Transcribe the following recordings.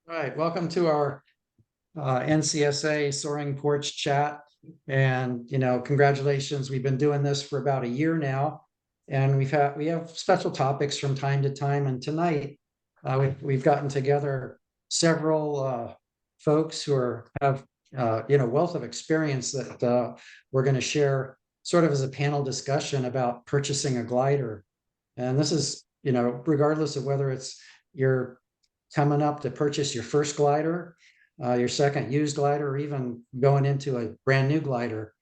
All right, welcome to our NCSA Soaring Porch Chat. And congratulations. We've been doing this for about a year now, and we have special topics from time to time. And tonight, we've gotten together several folks who have wealth of experience that we're going to share sort of as a panel discussion about purchasing a glider. And this is regardless of whether it's your coming up to purchase your first glider, your second used glider, or even going into a brand new glider.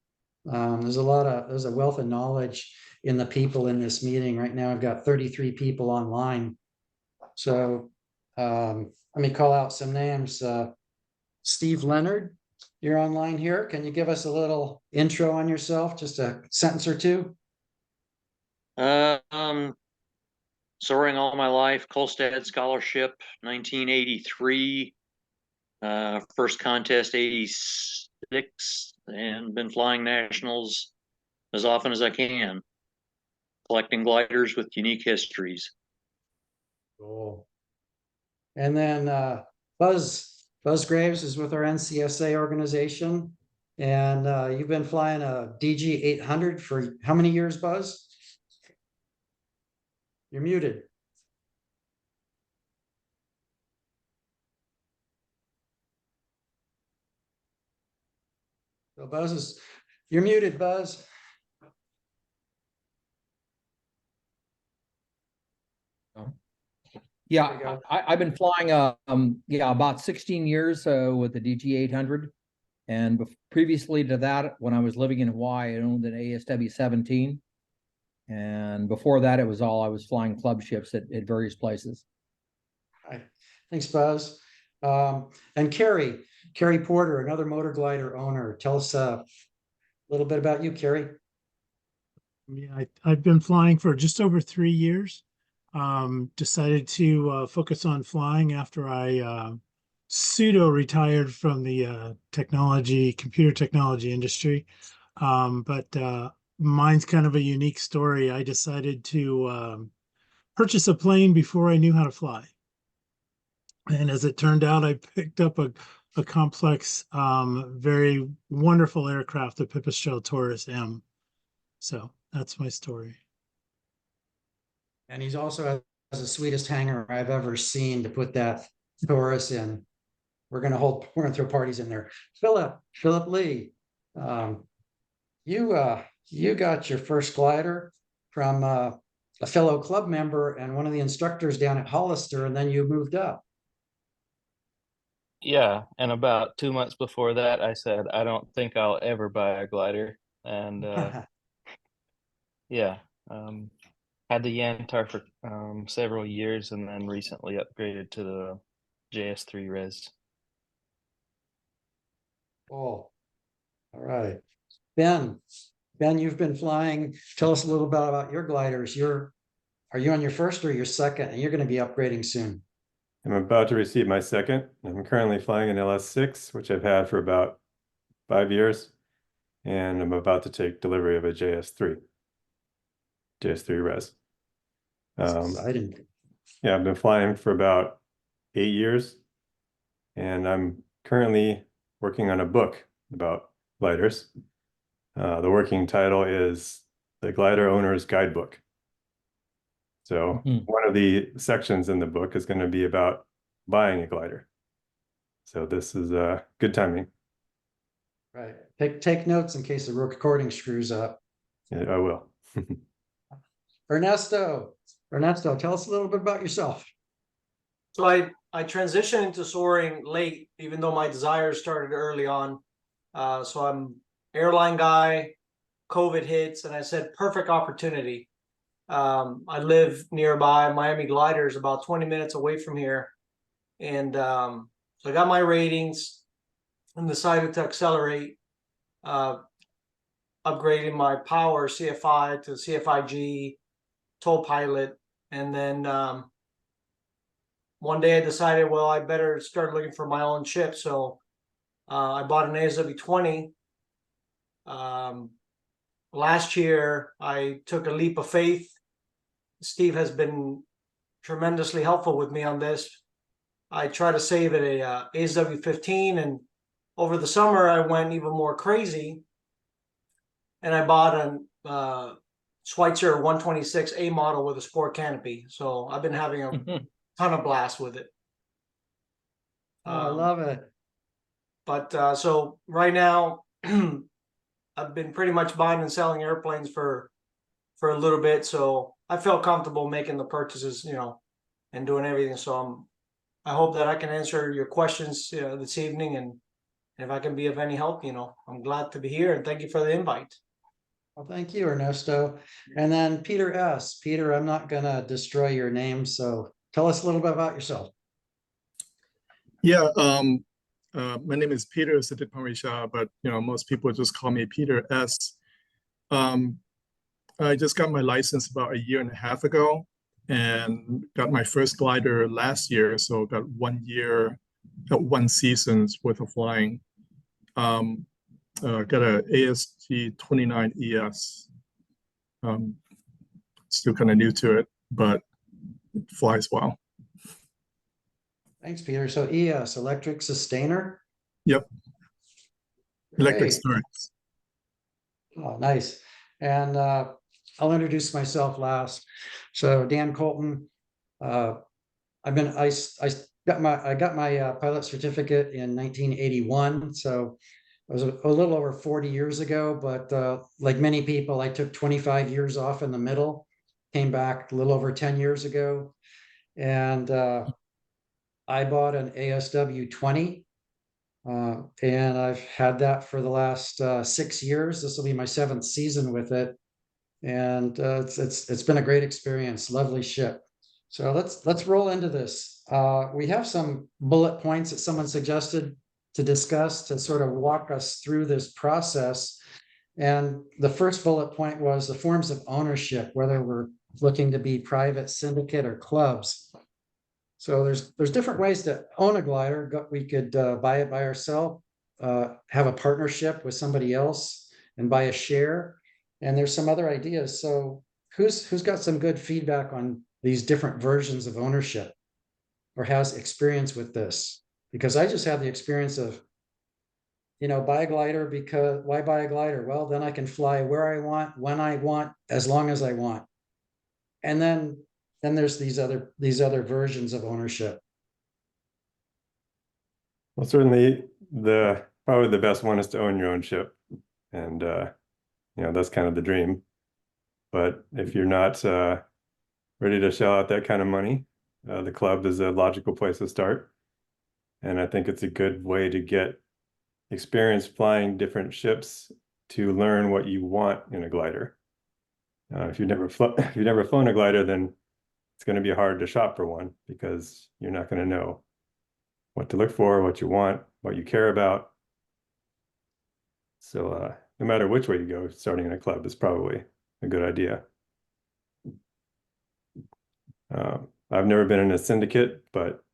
There's a wealth of knowledge in the people in this meeting right now. I've got 33 people online. So let me call out some names. Steve Leonard, you're online here. Can you give us a little intro on yourself, just a sentence or two? Soaring all my life, Kolstad Scholarship, 1983. First contest, 86, and been flying nationals as often as I can, collecting gliders with unique histories. Cool. And then Buzz Graves is with our NCSA organization. And you've been flying a DG 800 for how many years, Buzz? You're muted. So you're muted, Buzz. Yeah, I've been flying about 16 years with the DG 800, and previously to that, when I was living in Hawaii, I owned an ASW 17, and before that, I was flying club ships at various places. Hi. Thanks, Buzz. And Carrie Porter, another motor glider owner. Tell us a little bit about you, Carrie. Yeah, I've been flying for just over 3 years. Decided to focus on flying after I pseudo retired from the computer technology industry. But mine's kind of a unique story. I decided to purchase a plane before I knew how to fly. And as it turned out, I picked up a complex, very wonderful aircraft, the Pipistrel Taurus M. So that's my story. And he's also has the sweetest hangar I've ever seen to put that Taurus in. We're gonna throw parties in there. Philip Lee, you got your first glider from a fellow club member and one of the instructors down at Hollister, and then you moved up. Yeah, and about 2 months before that, I said, I don't think I'll ever buy a glider. And yeah, had the Yantar for several years and then recently upgraded to the JS3 Res. Oh, all right. Ben, you've been flying. Tell us a little bit about your gliders. Are you on your first or your second? And you're going to be upgrading soon. I'm about to receive my second. I'm currently flying an LS6, which I've had for about 5 years. And I'm about to take delivery of a JS3 Res. Exciting. Yeah, I've been flying for about 8 years. And I'm currently working on a book about gliders. The working title is The Glider Owner's Guidebook. So one of the sections in the book is going to be about buying a glider. So this is good timing. Right. Take notes in case the recording screws up. Yeah, I will. Ernesto, tell us a little bit about yourself. So I transitioned into soaring late, even though my desires started early on. So I'm airline guy, COVID hits, and I said, perfect opportunity. I live nearby. Miami Gliders, about 20 minutes away from here. And so I got my ratings and decided to accelerate, upgrading my power CFI to CFIG, tow pilot. And then one day I decided, well, I better start looking for my own ship. So I bought an ASW-20. Last year, I took a leap of faith. Steve has been tremendously helpful with me on this. I try to save at a ASW15, and over the summer I went even more crazy, and I bought a Schweitzer 126 A model with a sport canopy. So I've been having a ton of blast with it. Oh, I love it. But so right now, I've been pretty much buying and selling airplanes for a little bit, so I felt comfortable making the purchases, you know, and doing everything. So I hope that I can answer your questions this evening, and if I can be of any help, you know, I'm glad to be here, and thank you for the invite. Well, thank you, Ernesto. And then Peter S. Peter, I'm not gonna destroy your name, so tell us a little bit about yourself. Yeah, my name is Peter Sitipamisha, but most people just call me Peter S. I just got my license about a year and a half ago, and got my first glider last year, so got 1 year, 1 season's worth of flying. Got a AST 29 ES. Still kind of new to it, but it flies well. Thanks, Peter. So ES, electric sustainer? Yep. Electric Great. starts. Oh, nice. And I'll introduce myself last. So Dan Colton. I got my pilot certificate in 1981. So it was a little over 40 years ago, but like many people, I took 25 years off in the middle, came back a little over 10 years ago, and I bought an ASW 20, and I've had that for the last 6 years. This will be my 7th season with it, and it's been a great experience. Lovely ship. So let's roll into this. We have some bullet points that someone suggested to discuss to sort of walk us through this process. And the first bullet point was the forms of ownership, whether we're looking to be private, syndicate, or clubs. So there's different ways to own a glider. We could buy it by ourselves, have a partnership with somebody else, and buy a share. And there's some other ideas. So who's got some good feedback on these different versions of ownership, or has experience with this? Because I just have the experience of, buy a glider because why buy a glider? Well, then I can fly where I want, when I want, as long as I want. And then there's these other versions of ownership. Well, certainly probably the best one is to own your own ship, and that's kind of the dream. But if you're not ready to shell out that kind of money, the club is a logical place to start. And I think it's a good way to get experience flying different ships to learn what you want in a glider. If you've never flown a glider, then it's going to be hard to shop for one, because you're not going to know what to look for, what you want, what you care about. So no matter which way you go, starting in a club is probably a good idea. I've never been in a syndicate, but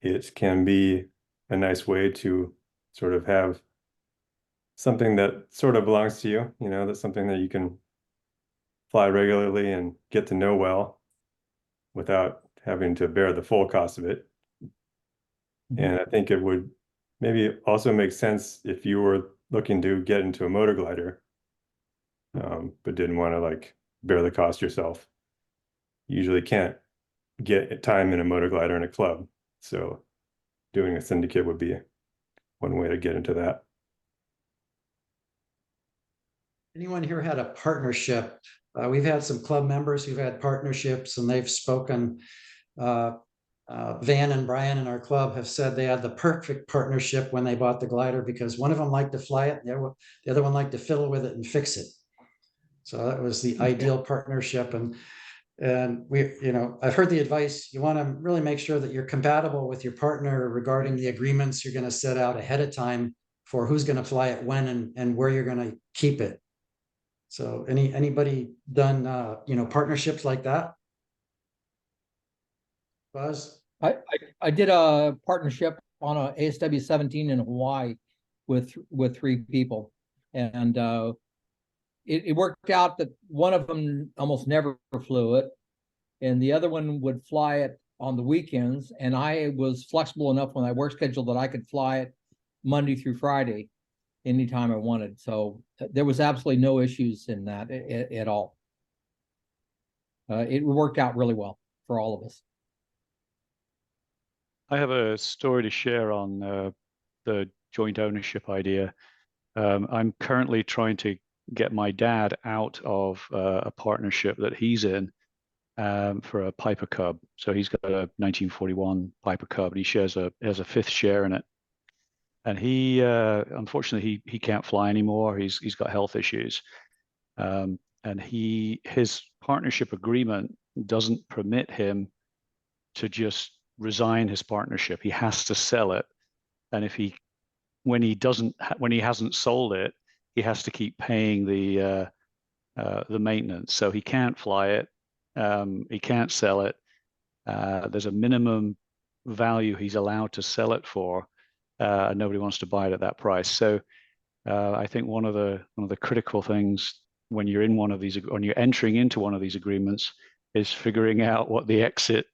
it can be a nice way to sort of have something that sort of belongs to you, that's something that you can fly regularly and get to know well without having to bear the full cost of it. Mm-hmm. And I think it would maybe also make sense if you were looking to get into a motor glider, but didn't want to bear the cost yourself. You usually can't get time in a motor glider in a club. So doing a syndicate would be one way to get into that. Anyone here had a partnership? We've had some club members who've had partnerships, and they've spoken. Van and Brian in our club have said they had the perfect partnership when they bought the glider, because one of them liked to fly it, and the other one liked to fiddle with it and fix it. So that was the ideal partnership. And we, I've heard the advice, you want to really make sure that you're compatible with your partner regarding the agreements you're going to set out ahead of time for who's going to fly it when and where you're going to keep it. So anybody done partnerships like that? Buzz? I did a partnership on a ASW 17 in Hawaii with 3 people, and it worked out that one of them almost never flew it, and the other one would fly it on the weekends, and I was flexible enough when I work schedule that I could fly it Monday through Friday anytime I wanted. So there was absolutely no issues in that at all. It worked out really well for all of us. I have a story to share on the joint ownership idea. I'm currently trying to get my dad out of a partnership that he's in for a Piper Cub. So he's got a 1941 Piper Cub, and he has a fifth share in it. And he unfortunately he can't fly anymore. He's got health issues, and his partnership agreement doesn't permit him to just resign his partnership. He has to sell it, and when he hasn't sold it, he has to keep paying the maintenance. So he can't fly it, he can't sell it. There's a minimum value he's allowed to sell it for, and nobody wants to buy it at that price. So I think one of the critical things when you're entering into one of these agreements is figuring out what the exit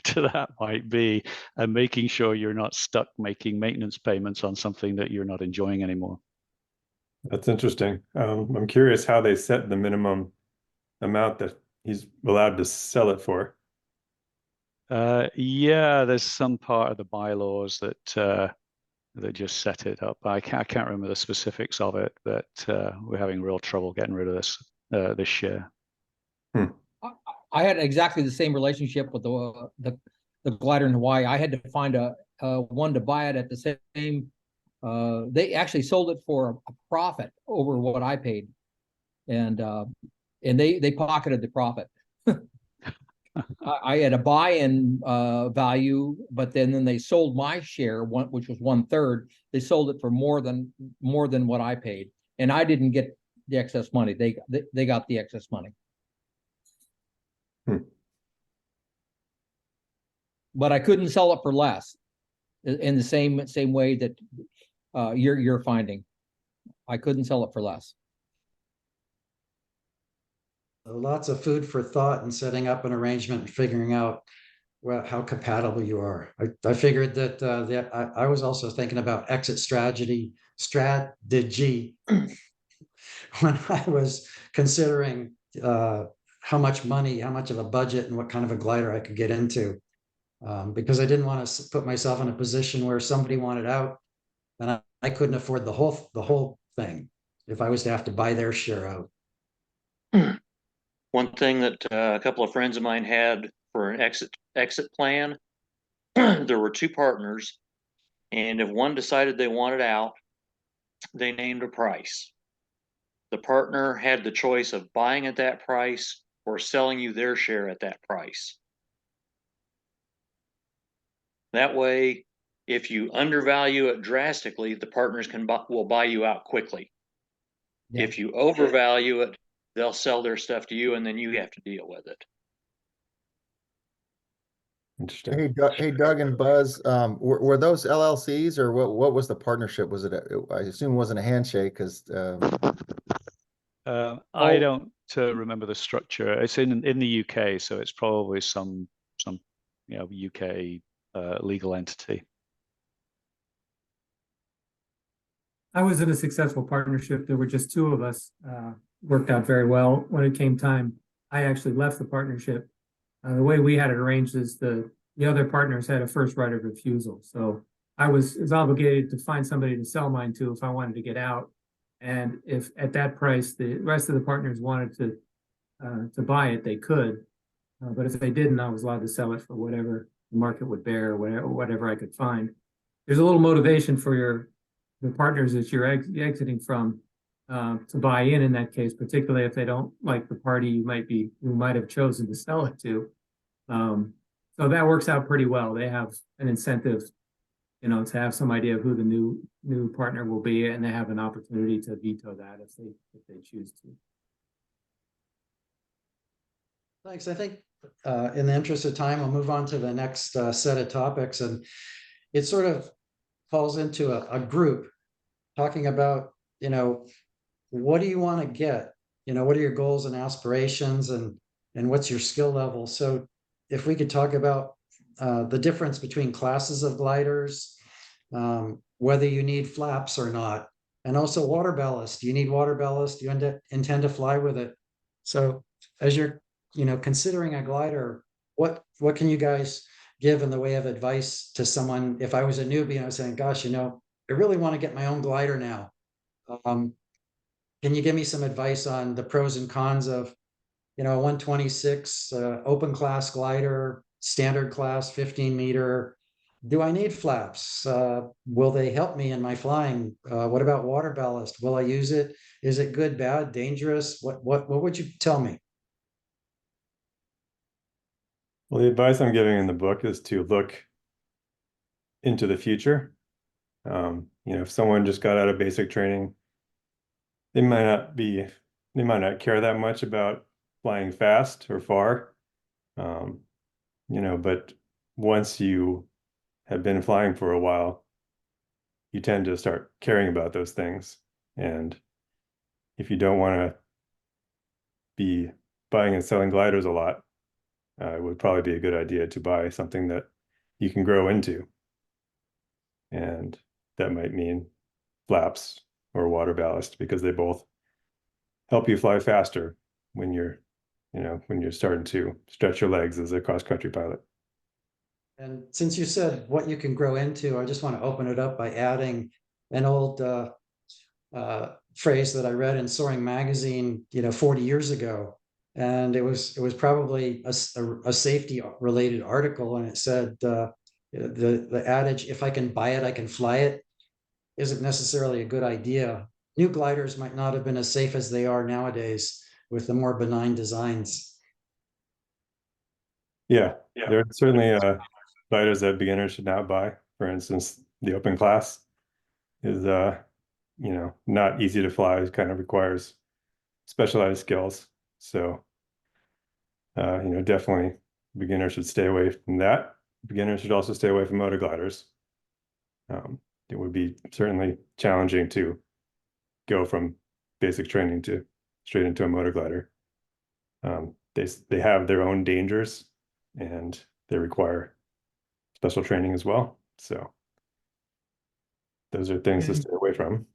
to that might be, and making sure you're not stuck making maintenance payments on something that you're not enjoying anymore. That's interesting. I'm curious how they set the minimum amount that he's allowed to sell it for. Yeah, there's some part of the bylaws that just set it up. I can't remember the specifics of it, but we're having real trouble getting rid of this share. I had exactly the same relationship with the glider in Hawaii. I had to find a one to buy it at the same. They actually sold it for a profit over what I paid, and they pocketed the profit. I had a buy-in value, but then they sold my share, which was 1/3. They sold it for more than what I paid, and I didn't get the excess money. They got the excess money. But I couldn't sell it for less, in the same way that you're finding. I couldn't sell it for less. Lots of food for thought in setting up an arrangement and figuring out how compatible you are. I figured that I was also thinking about exit strategy when I was considering how much money, how much of a budget, and what kind of a glider I could get into. Because I didn't want to put myself in a position where somebody wanted out and I couldn't afford the whole thing if I was to have to buy their share out. One thing that a couple of friends of mine had for an exit plan, there were two partners, and if one decided they wanted out, they named a price. The partner had the choice of buying at that price or selling you their share at that price. That way, if you undervalue it drastically, the partners will buy you out quickly. Yeah. If you overvalue it, they'll sell their stuff to you, and then you have to deal with it. Interesting. Hey, Doug and Buzz, were those LLCs, or what was the partnership? Was it? I assume it wasn't a handshake, because I don't remember the structure. It's in the UK, so it's probably some UK legal entity. I was in a successful partnership. There were just two of us. Worked out very well. When it came time, I actually left the partnership. The way we had it arranged is the other partners had a first right of refusal. So I was obligated to find somebody to sell mine to if I wanted to get out. And if at that price, the rest of the partners wanted to buy it, they could. But if they didn't, I was allowed to sell it for whatever the market would bear, or whatever I could find. There's a little motivation for the partners that you're exiting from to buy in that case, particularly if they don't like the party you might have chosen to sell it to. So that works out pretty well. They have an incentive, to have some idea of who the new partner will be, and they have an opportunity to veto that if they choose to. Thanks. I think in the interest of time, we'll move on to the next set of topics, and it sort of falls into a group talking about, what do you want to get? What are your goals and aspirations, and what's your skill level? So if we could talk about the difference between classes of gliders, whether you need flaps or not, and also water ballast. Do you need water ballast? Do you intend to fly with it? So as you're, considering a glider, what can you guys give in the way of advice to someone? If I was a newbie and I was saying, gosh, I really want to get my own glider now. Can you give me some advice on the pros and cons of, 126 open class glider, standard class 15-meter? Do I need flaps? Will they help me in my flying? What about water ballast? Will I use it? Is it good, bad, dangerous? What would you tell me? Well, the advice I'm giving in the book is to look into the future. If someone just got out of basic training, they might not care that much about flying fast or far. But once you have been flying for a while, you tend to start caring about those things. And if you don't want to be buying and selling gliders a lot, it would probably be a good idea to buy something that you can grow into. And that might mean flaps or water ballast, because they both help you fly faster when you're starting to stretch your legs as a cross-country pilot. And since you said what you can grow into, I just want to open it up by adding an old phrase that I read in Soaring magazine, 40 years ago. And it was probably a safety related article. And it said, the adage, if I can buy it, I can fly it, isn't necessarily a good idea. New gliders might not have been as safe as they are nowadays with the more benign designs. Yeah, there are certainly gliders that beginners should not buy. For instance, the open class is not easy to fly. It kind of requires specialized skills. So definitely beginners should stay away from that. Beginners should also stay away from motor gliders. It would be certainly challenging to go from basic training to straight into a motor glider. They have their own dangers, and they require special training as well. So those are things to stay away from.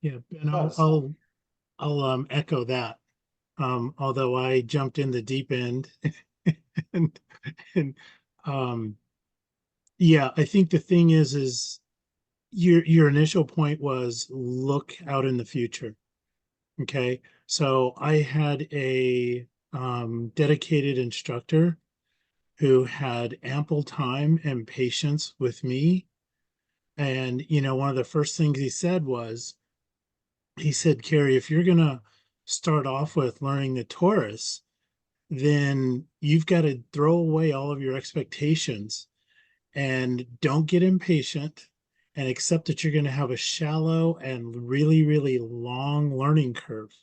Yeah, and I'll echo that. Although I jumped in the deep end and yeah, I think the thing is your initial point was look out in the future. Okay. So I had a dedicated instructor who had ample time and patience with me. And one of the first things he said, Carrie, if you're gonna start off with learning the Taurus, then you've got to throw away all of your expectations and don't get impatient and accept that you're going to have a shallow and really, really long learning curve.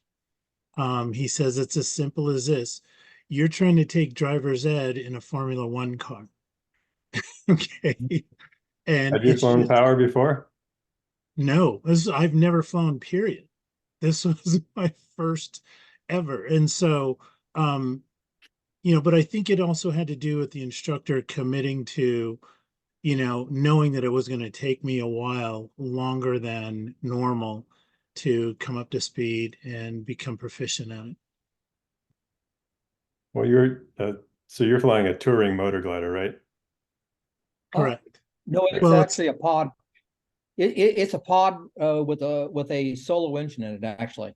He says it's as simple as this. You're trying to take driver's ed in a Formula One car. Okay. And Have you flown power before? No, I've never flown, period. This was my first ever. And so, but I think it also had to do with the instructor committing to, knowing that it was going to take me a while longer than normal to come up to speed and become proficient at it. Well, so you're flying a touring motor glider, right? Correct. No, it's Well, actually a pod. It's a pod with a solo engine in it, actually.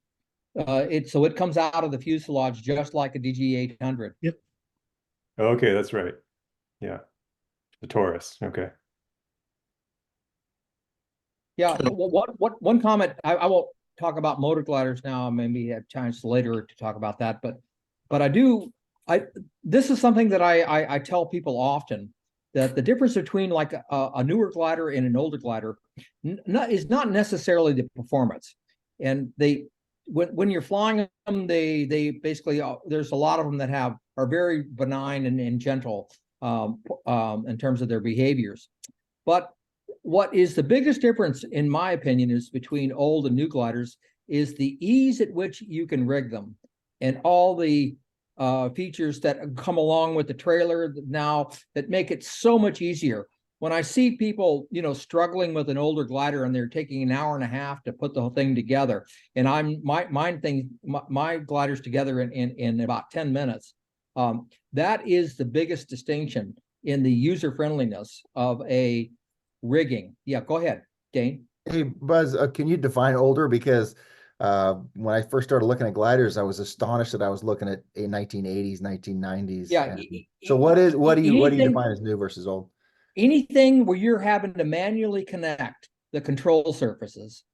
So it comes out of the fuselage just like a DG-800. Yep. Okay, that's right. Yeah, the Taurus. Okay. Yeah. One comment. I won't talk about motor gliders now. Maybe have chance later to talk about that. But I do. This is something that I tell people often, that the difference between like a newer glider and an older glider is not necessarily the performance. And when you're flying them, they basically there's a lot of them that are very benign and gentle in terms of their behaviors. But what is the biggest difference, in my opinion, is between old and new gliders is the ease at which you can rig them, and all the features that come along with the trailer now that make it so much easier. When I see people, struggling with an older glider and they're taking an hour and a half to put the whole thing together, and my glider's together in about 10 minutes. That is the biggest distinction in the user friendliness of a rigging. Yeah, go ahead, Dane. Hey, Buzz, can you define older? Because when I first started looking at gliders, I was astonished that I was looking at 1980s, 1990s. Yeah. So what do you Anything- define as new versus old? Anything where you're having to manually connect the control surfaces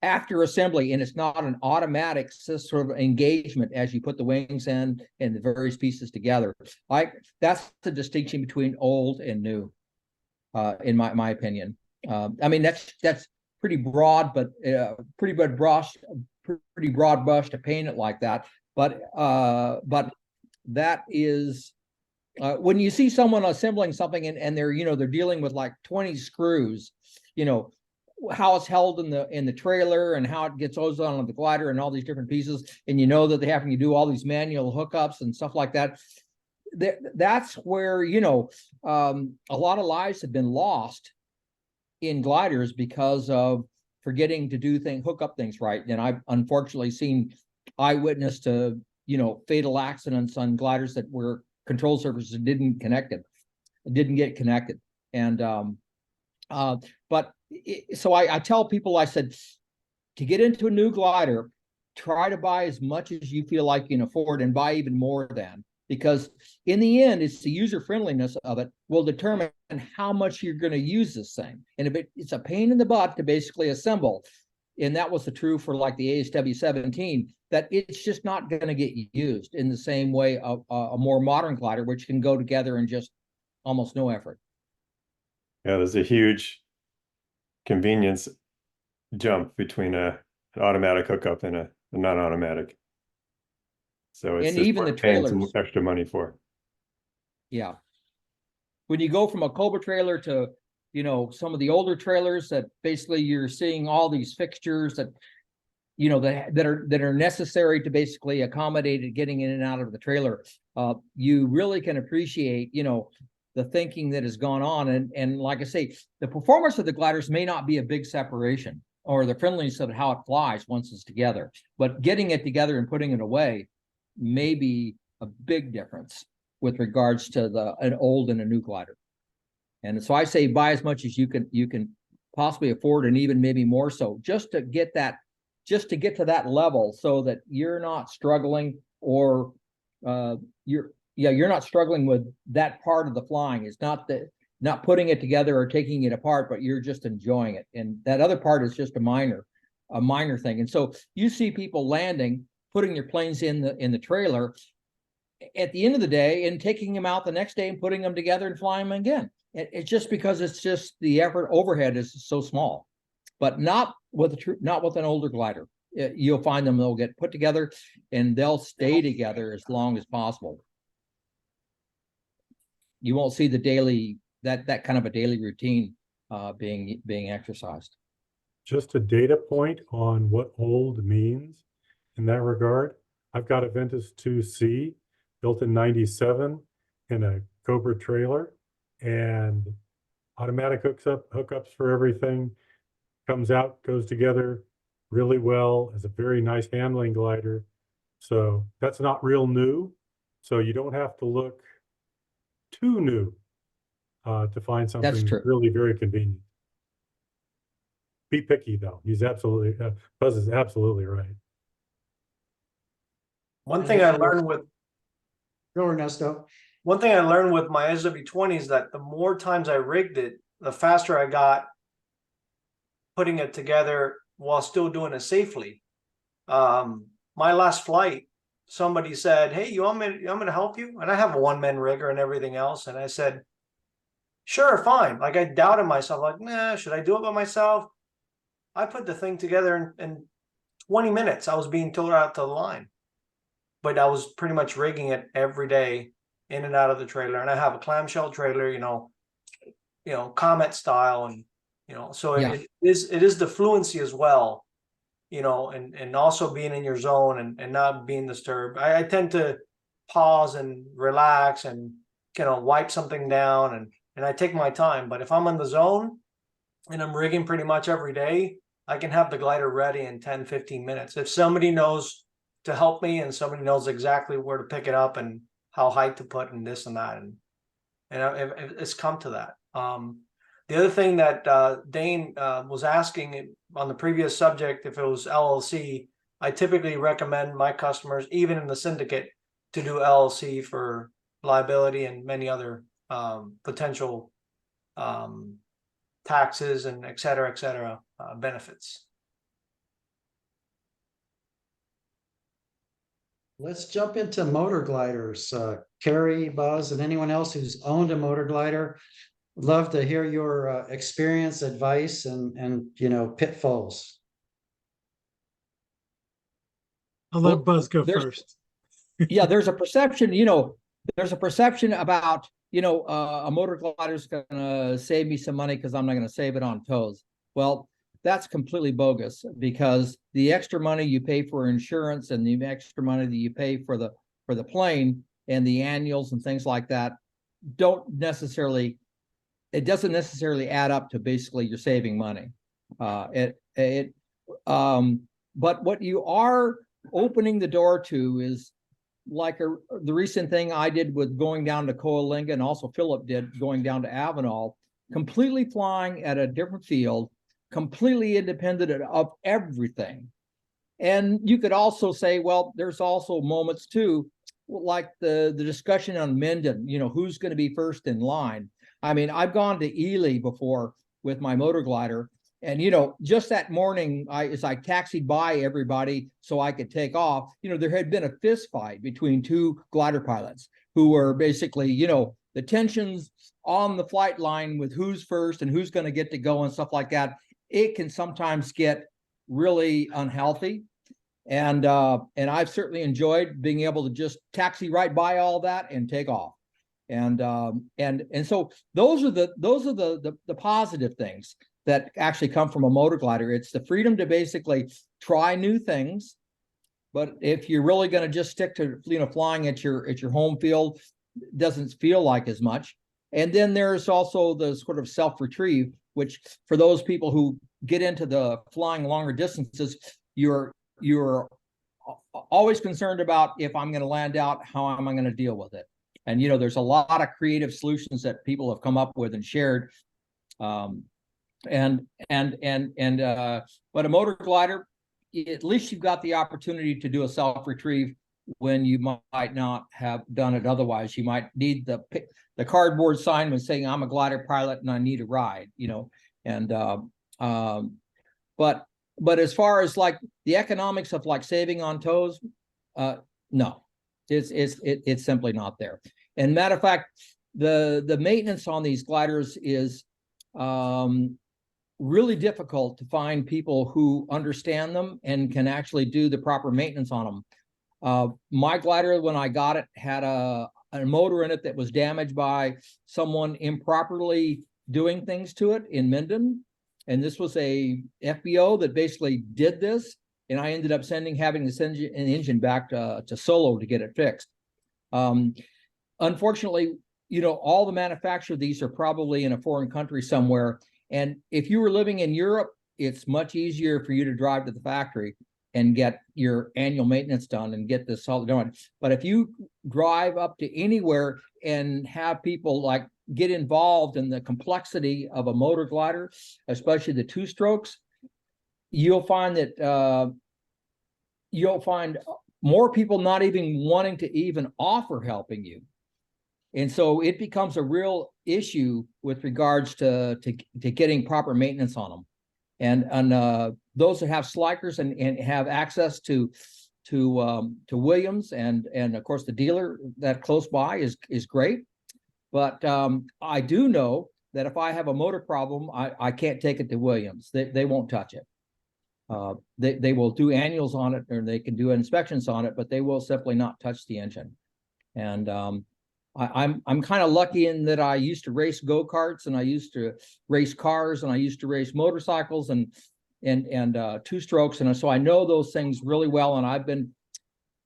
after assembly, and it's not an automatic sort of engagement as you put the wings in and the various pieces together. That's the distinction between old and new, in my opinion. I mean, that's pretty broad, but pretty broad brush to paint it like that. But that is. When you see someone assembling something and they're dealing with like 20 screws, how it's held in the trailer and how it gets on the glider and all these different pieces, and that they're having to do all these manual hookups and stuff like that. That's where a lot of lives have been lost in gliders because of forgetting to hook up things right. And I've unfortunately seen eyewitness to fatal accidents on gliders that were control surfaces didn't get connected. And so I tell people, I said, to get into a new glider, try to buy as much as you feel like you can afford, and buy even more than, because in the end, it's the user friendliness of it will determine how much you're going to use this thing. And if it's a pain in the butt to basically assemble, and that was the true for like the ASW-17, that it's just not going to get used in the same way a more modern glider, which can go together in just almost no effort. Yeah, there's a huge convenience jump between an automatic hookup and a non-automatic. So it's And just even the worth paying some trailers. extra money for. Yeah. When you go from a Cobra trailer to, some of the older trailers that basically you're seeing all these fixtures that, that are necessary to basically accommodate it getting in and out of the trailer. You really can appreciate, the thinking that has gone on. And like I say, the performance of the gliders may not be a big separation, or the friendliness of how it flies once it's together, but getting it together and putting it away may be a big difference with regards to an old and a new glider. And so I say buy as much as you can possibly afford, and even maybe more so, just to get to that level, so that you're not struggling, or you're not struggling with that part of the flying. It's not putting it together or taking it apart, but you're just enjoying it. And that other part is just a minor thing. And so you see people landing, putting their planes in the trailer at the end of the day, and taking them out the next day and putting them together and flying them again. It's just because it's just the effort overhead is so small, but not with an older glider. You'll find they'll get put together and they'll stay together as long as possible. You won't see the daily, that kind of a daily routine being exercised. Just a data point on what old means in that regard. I've got a Ventus 2C built in 97 in a Cobra trailer, and automatic hookups for everything, comes out, goes together really well, is a very nice handling glider. So that's not real new. So you don't have to look too new to find something really very convenient. Be picky though. Buzz is absolutely right. One thing I learned with Go, Ernesto. One thing I learned with my SW20 is that the more times I rigged it, the faster I got putting it together while still doing it safely. My last flight, somebody said, "Hey, you want me to help you?" And I have a one-man rigger and everything else. And I said, "Sure, fine." Like I doubted myself, like, nah, should I do it by myself? I put the thing together in 20 minutes. I was being towed out to the line. But I was pretty much rigging it every day in and out of the trailer. And I have a clamshell trailer, Comet style. And, so it is the fluency as well you know, and also being in your zone and not being disturbed. I tend to pause and relax and, you know, wipe something down and I take my time. But if I'm in the zone and I'm rigging pretty much every day, I can have the glider ready in 10, 15 minutes. If somebody knows to help me and somebody knows exactly where to pick it up and how high to put and this and that. And it's come to that. The other thing that Dane was asking on the previous subject, if it was LLC, I typically recommend my customers, even in the syndicate, to do LLC for liability and many other potential taxes and et cetera, benefits. Let's jump into motor gliders. Carrie, Buzz, and anyone else who's owned a motor glider, love to hear your experience, advice, and you know, pitfalls. I'll let Well, Buzz go there's- first. Yeah, there's a perception, you know, there's a perception about, you know, a motor glider is gonna save me some money because I'm not gonna save it on tows. Well, that's completely bogus, because the extra money you pay for insurance and the extra money that you pay for the plane and the annuals and things like that don't necessarily, it doesn't necessarily add up to basically you're saving money. But what you are opening the door to is like the recent thing I did with going down to Coalinga, and also Philip did going down to Avenal, completely flying at a different field, completely independent of everything. And you could also say, well, there's also moments too, like the discussion on Minden, you know, who's going to be first in line. I mean, I've gone to Ely before with my motor glider, and, you know, just that morning, as I taxied by everybody so I could take off, you know, there had been a fist fight between two glider pilots who were basically, you know, the tensions on the flight line with who's first and who's going to get to go and stuff like that. It can sometimes get really unhealthy. And I've certainly enjoyed being able to just taxi right by all that and take off. And so those are the positive things that actually come from a motor glider. It's the freedom to basically try new things. But if you're really going to just stick to, you know, flying at your home field, doesn't feel like as much. And then there's also the sort of self-retrieve, which for those people who get into the flying longer distances, you're always concerned about, if I'm going to land out, how am I going to deal with it? And, you know, there's a lot of creative solutions that people have come up with and shared. But a motor glider, at least you've got the opportunity to do a self-retrieve when you might not have done it otherwise. You might need the cardboard sign with saying, I'm a glider pilot and I need a ride, you know. And but as far as like the economics of like saving on tows, no, it's simply not there. And matter of fact, the maintenance on these gliders is really difficult to find people who understand them and can actually do the proper maintenance on them. My glider, when I got it, had a motor in it that was damaged by someone improperly doing things to it in Minden. And this was a FBO that basically did this. And I ended up having to send an engine back to Solo to get it fixed. Unfortunately, you know, all the manufacturers of these are probably in a foreign country somewhere. And if you were living in Europe, it's much easier for you to drive to the factory and get your annual maintenance done and get this all done. But if you drive up to anywhere and have people like get involved in the complexity of a motor glider, especially the two strokes, you'll find that you'll find more people not even wanting to even offer helping you. And so it becomes a real issue with regards to getting proper maintenance on them. And those that have Slikers and have access to Williams and of course the dealer that close by is great. But I do know that if I have a motor problem, I can't take it to Williams. They won't touch it. They will do annuals on it, or they can do inspections on it, but they will simply not touch the engine. And I'm kind of lucky in that I used to race go-karts, and I used to race cars, and I used to race motorcycles, and and two strokes. And so I know those things really well. And I've been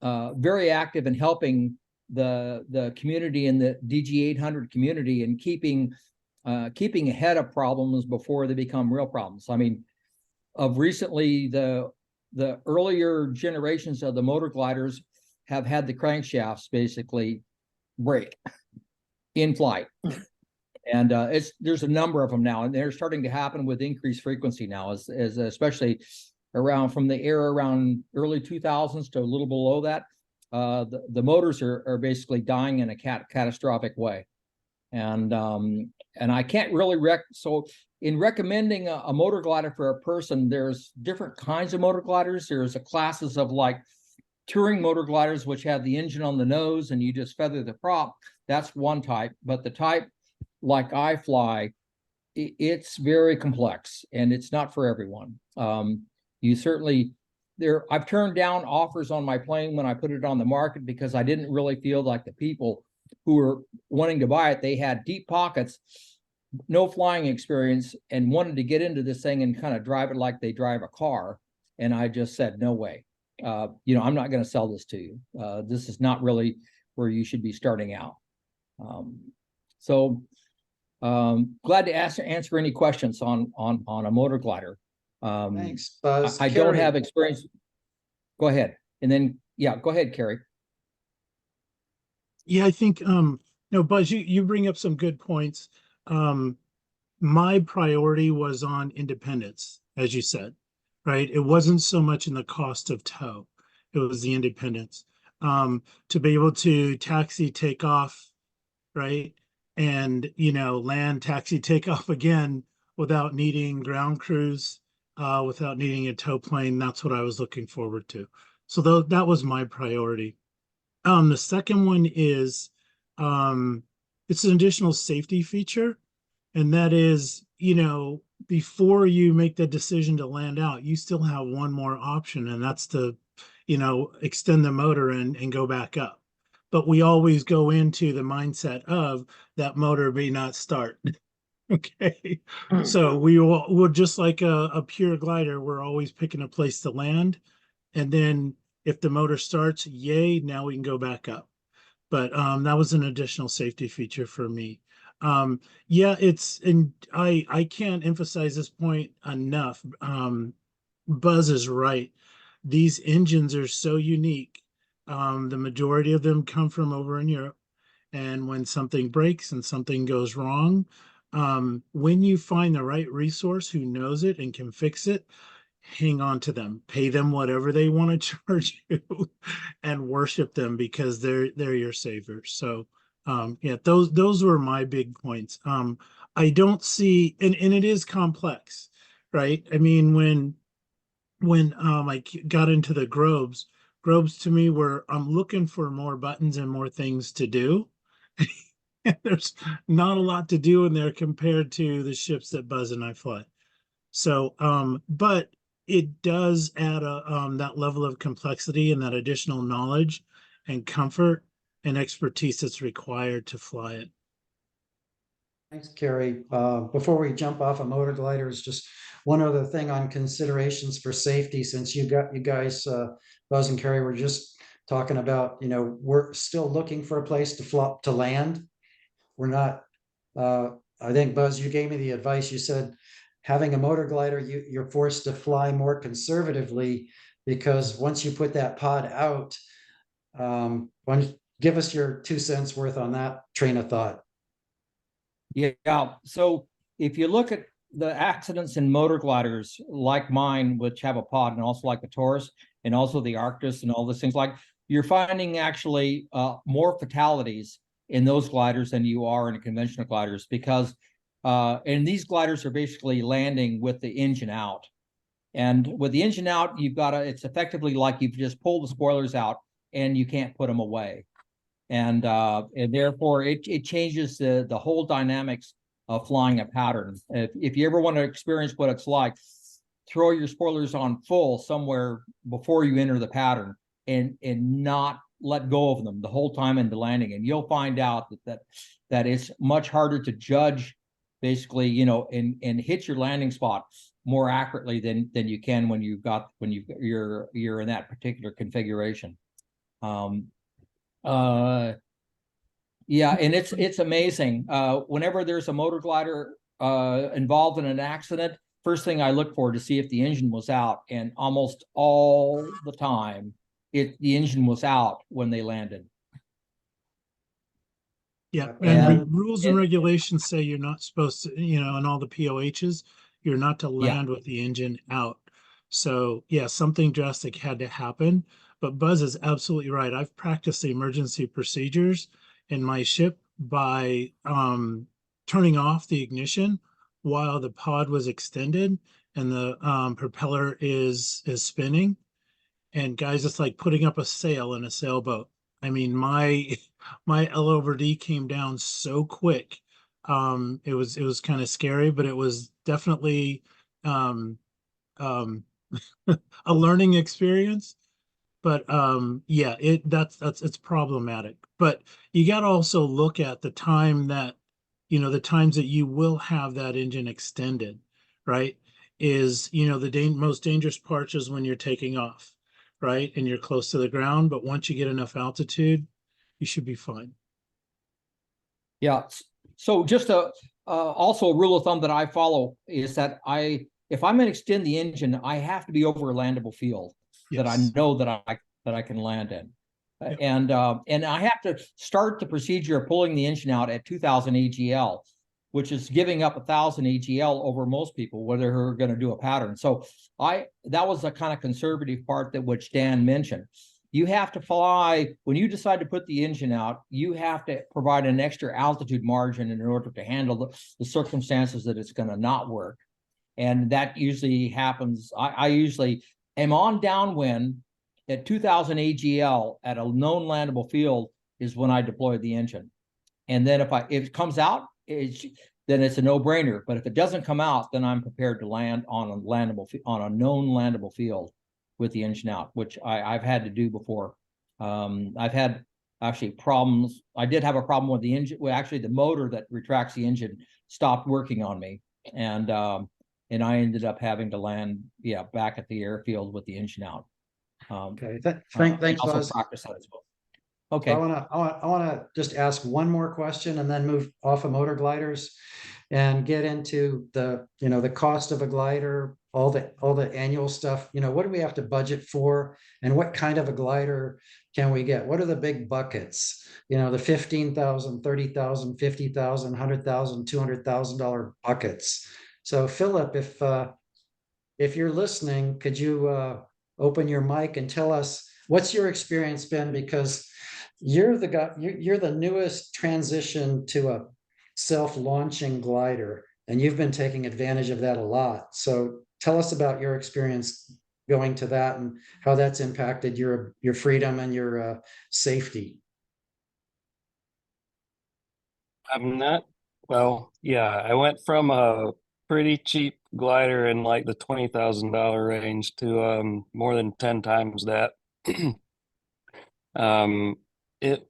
very active in helping the community in the DG 800 community and keeping ahead of problems before they become real problems. I mean, of recently, the earlier generations of the motor gliders have had the crankshafts basically break in flight. And there's a number of them now, and they're starting to happen with increased frequency now, as especially around from the era around early 2000s to a little below that. The motors are basically dying in a catastrophic way. And I can't really so in recommending a motor glider for a person, there's different kinds of motor gliders. There's classes of like touring motor gliders, which have the engine on the nose and you just feather the prop. That's one type. But the type like I fly, it's very complex and it's not for everyone. You certainly I've turned down offers on my plane when I put it on the market because I didn't really feel like the people who were wanting to buy it, they had deep pockets, no flying experience, and wanted to get into this thing and kind of drive it like they drive a car. And I just said, no way. I'm not going to sell this to you. This is not really where you should be starting out. Glad to answer any questions on a motor glider. Thanks, Buzz. I don't have experience. Go ahead. And then, yeah, go ahead, Carrie. Yeah, I think, no, Buzz, you bring up some good points. My priority was on independence, as you said, right? It wasn't so much in the cost of tow. It was the independence. To be able to taxi, take off, right? And, land, taxi, take off again without needing ground crews, without needing a tow plane. That's what I was looking forward to. So that was my priority. The second one is, it's an additional safety feature. And that is, before you make the decision to land out, you still have one more option, and that's to, extend the motor and go back up. But we always go into the mindset of that motor may not start. Okay. So we're just like a pure glider. We're always picking a place to land. And then if the motor starts, yay, now we can go back up. But that was an additional safety feature for me. Yeah, I can't emphasize this point enough. Buzz is right. These engines are so unique. The majority of them come from over in Europe. And when something breaks and something goes wrong, when you find the right resource who knows it and can fix it, hang on to them, pay them whatever they want to charge you, and worship them because they're your saviors. So yeah, those were my big points. I don't see, and it is complex, right? I mean, when I got into the Grobes to me were, I'm looking for more buttons and more things to do. There's not a lot to do in there compared to the ships that Buzz and I fly. So, but it does add that level of complexity and that additional knowledge and comfort and expertise that's required to fly it. Thanks, Carrie. Before we jump off of motor gliders, just one other thing on considerations for safety, since you guys, Buzz and Carrie, were just talking about, we're still looking for a place to land. We're not, I think, Buzz, you gave me the advice. You said having a motor glider, you're forced to fly more conservatively, because once you put that pod out, give us your 2 cents worth on that train of thought. Yeah. So if you look at the accidents in motor gliders like mine, which have a pod, and also like the Taurus and also the Arctis and all those things, like you're finding actually more fatalities in those gliders than you are in conventional gliders, because and these gliders are basically landing with the engine out. And with the engine out, it's effectively like you've just pulled the spoilers out and you can't put them away. And therefore it changes the whole dynamics of flying a pattern. If you ever want to experience what it's like, throw your spoilers on full somewhere before you enter the pattern and not let go of them the whole time into landing. And you'll find out that it's much harder to judge, basically, and hit your landing spot more accurately than you can when you're in that particular configuration. Yeah, and it's amazing. Whenever there's a motor glider involved in an accident, first thing I look for to see if the engine was out, and almost all the time, the engine was out when they landed. Yeah, And rules and regulations say you're not supposed to, and all the POHs, you're not to land with the engine out. So yeah, something drastic had to happen. But Buzz is absolutely right. I've practiced the emergency procedures in my ship by turning off the ignition while the pod was extended and the propeller is spinning. And guys, it's like putting up a sail in a sailboat. I mean, my my L over D came down so quick. It was kind of scary, but it was definitely um, um, a learning experience. But yeah, that's it's problematic. But you got to also look at the time that, the times that you will have that engine extended, right? Is, the most dangerous part is when you're taking off, right? And you're close to the ground, but once you get enough altitude, you should be fine. yeah, so just also a rule of thumb that I follow is that if I'm going to extend the engine, I have to be over a landable field that I know that I can land in. Yep. And I have to start the procedure of pulling the engine out at 2000 AGL, which is giving up 1000 AGL over most people, whether they're going to do a pattern. So that was the kind of conservative part that which Dan mentioned. You have to fly, when you decide to put the engine out, you have to provide an extra altitude margin in order to handle the circumstances that it's going to not work. And that usually happens. I usually am on downwind at 2000 AGL at a known landable field is when I deploy the engine. And then if it comes out, then it's a no-brainer. But if it doesn't come out, then I'm prepared to land on a known landable field with the engine out, which I've had to do before. I've had actually problems. I did have a problem with the engine. Well, actually, the motor that retracts the engine stopped working on me, and I ended up having to land, back at the airfield with the engine out. Okay, thanks, also Buzz. practice that as well. Okay. I want to just ask one more question and then move off of motor gliders and get into the cost of a glider, all the annual stuff. What do we have to budget for, and what kind of a glider can we get? What are the big buckets? The $15,000, $30,000, $50,000, $100,000, $200,000 buckets. So Philip, if you're listening, could you open your mic and tell us what's your experience been? Because you're the guy, you're the newest transition to a self-launching glider, and you've been taking advantage of that a lot. So tell us about your experience going to that and how that's impacted your freedom and your safety. I'm not, well, yeah, I went from a pretty cheap glider in like the $20,000 range to more than 10 times that. It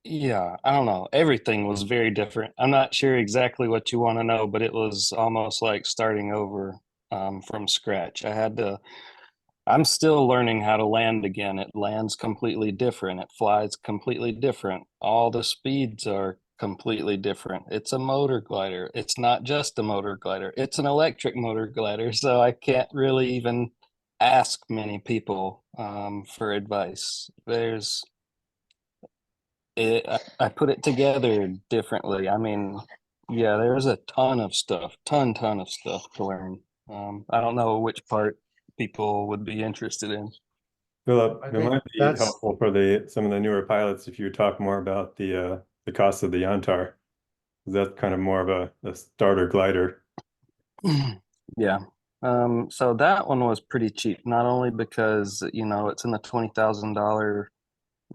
Yeah, I don't know. Everything was very different. I'm not sure exactly what you want to know, but it was almost like starting over from scratch. I'm still learning how to land again. It lands completely different. It flies completely different. All the speeds are completely different. It's a motor glider. It's not just a motor glider. It's an electric motor glider. So I can't really even ask many people for advice. I put it together differently. I mean, yeah, there's a ton of stuff, ton of stuff to learn. I don't know which part people would be interested in. Philip, I it think might be that's- helpful for some of the newer pilots if you talk more about the cost of the Yantar. That's kind of more of a starter glider. Yeah. So that one was pretty cheap, not only because, it's in the $20,000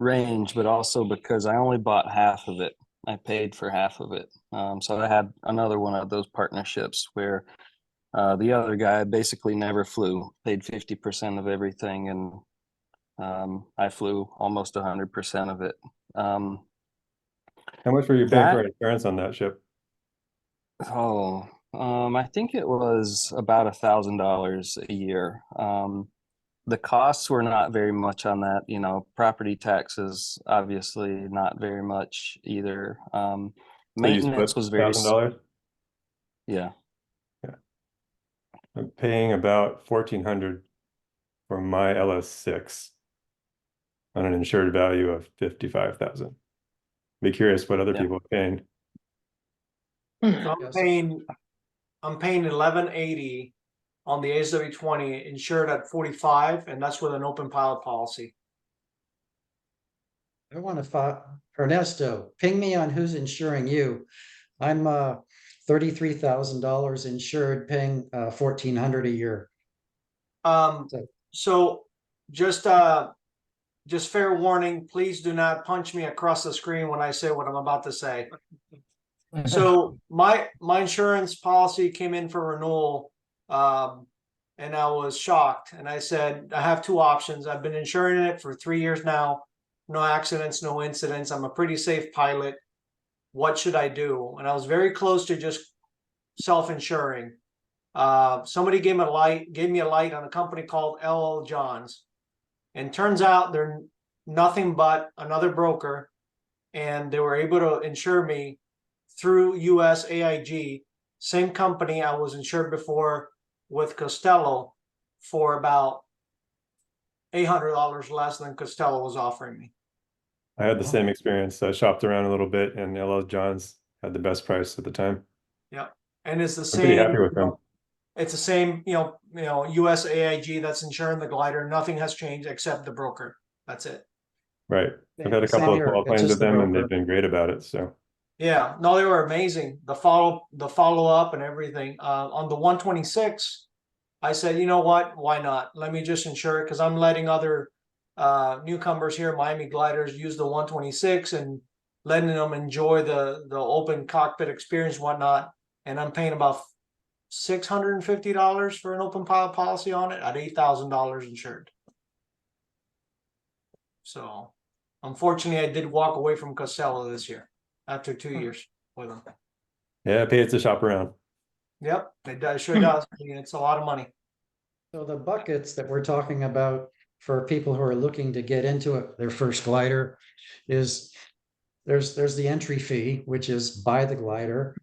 range, but also because I only bought half of it. I paid for half of it. So I had another one of those partnerships where the other guy basically never flew, paid 50% of everything, and I flew almost 100% of it. How much were you paying for insurance on that ship? Oh, I think it was about $1,000 a year. The costs were not very much on that, you know, property taxes, obviously not very much either. So you Maintenance split was very, $1,000? yeah. I'm paying about 1,400 for my LS6 on an insured value of 55,000. Be curious what other Yeah. people are paying. So Yes. I'm paying 1180 on the ASW20 insured at 45, and that's with an open pilot policy. I want to find Ernesto, ping me on who's insuring you. I'm $33,000 insured, paying 1,400 a year. Um, So- so just fair warning, please do not punch me across the screen when I say what I'm about to say. So my insurance policy came in for renewal, and I was shocked. And I said, I have two options. I've been insuring it for 3 years now. No accidents, no incidents. I'm a pretty safe pilot. What should I do? And I was very close to just self-insuring. Somebody gave me a light on a company called LL Johns. And turns out they're nothing but another broker. And they were able to insure me through US AIG, same company I was insured before with Costello, for about $800 less than Costello was offering me. I had the same experience. I shopped around a little bit, and LL John's had the best price at the time. Yeah, and it's the I'm pretty same. happy with them. It's the same, US AIG that's insuring the glider. Nothing has changed except the broker. That's it. Right. I've had a Same couple of here. small It's claims just with the them, and broker. they've been great about it. So Yeah, no, they were amazing. The follow up and everything. On the 126, I said, you know what? Why not? Let me just insure it, because I'm letting other newcomers here, Miami Gliders, use the 126 and letting them enjoy the open cockpit experience, and whatnot. And I'm paying about $650 for an open pilot policy on it at $8,000 insured. So unfortunately, I did walk away from Costello this year after 2 years with them. yeah, I paid to shop around. Yep, it does, sure does. I mean, it's a lot of money. So the buckets that we're talking about for people who are looking to get into it, their first glider, is there's the entry fee, which is buy the glider,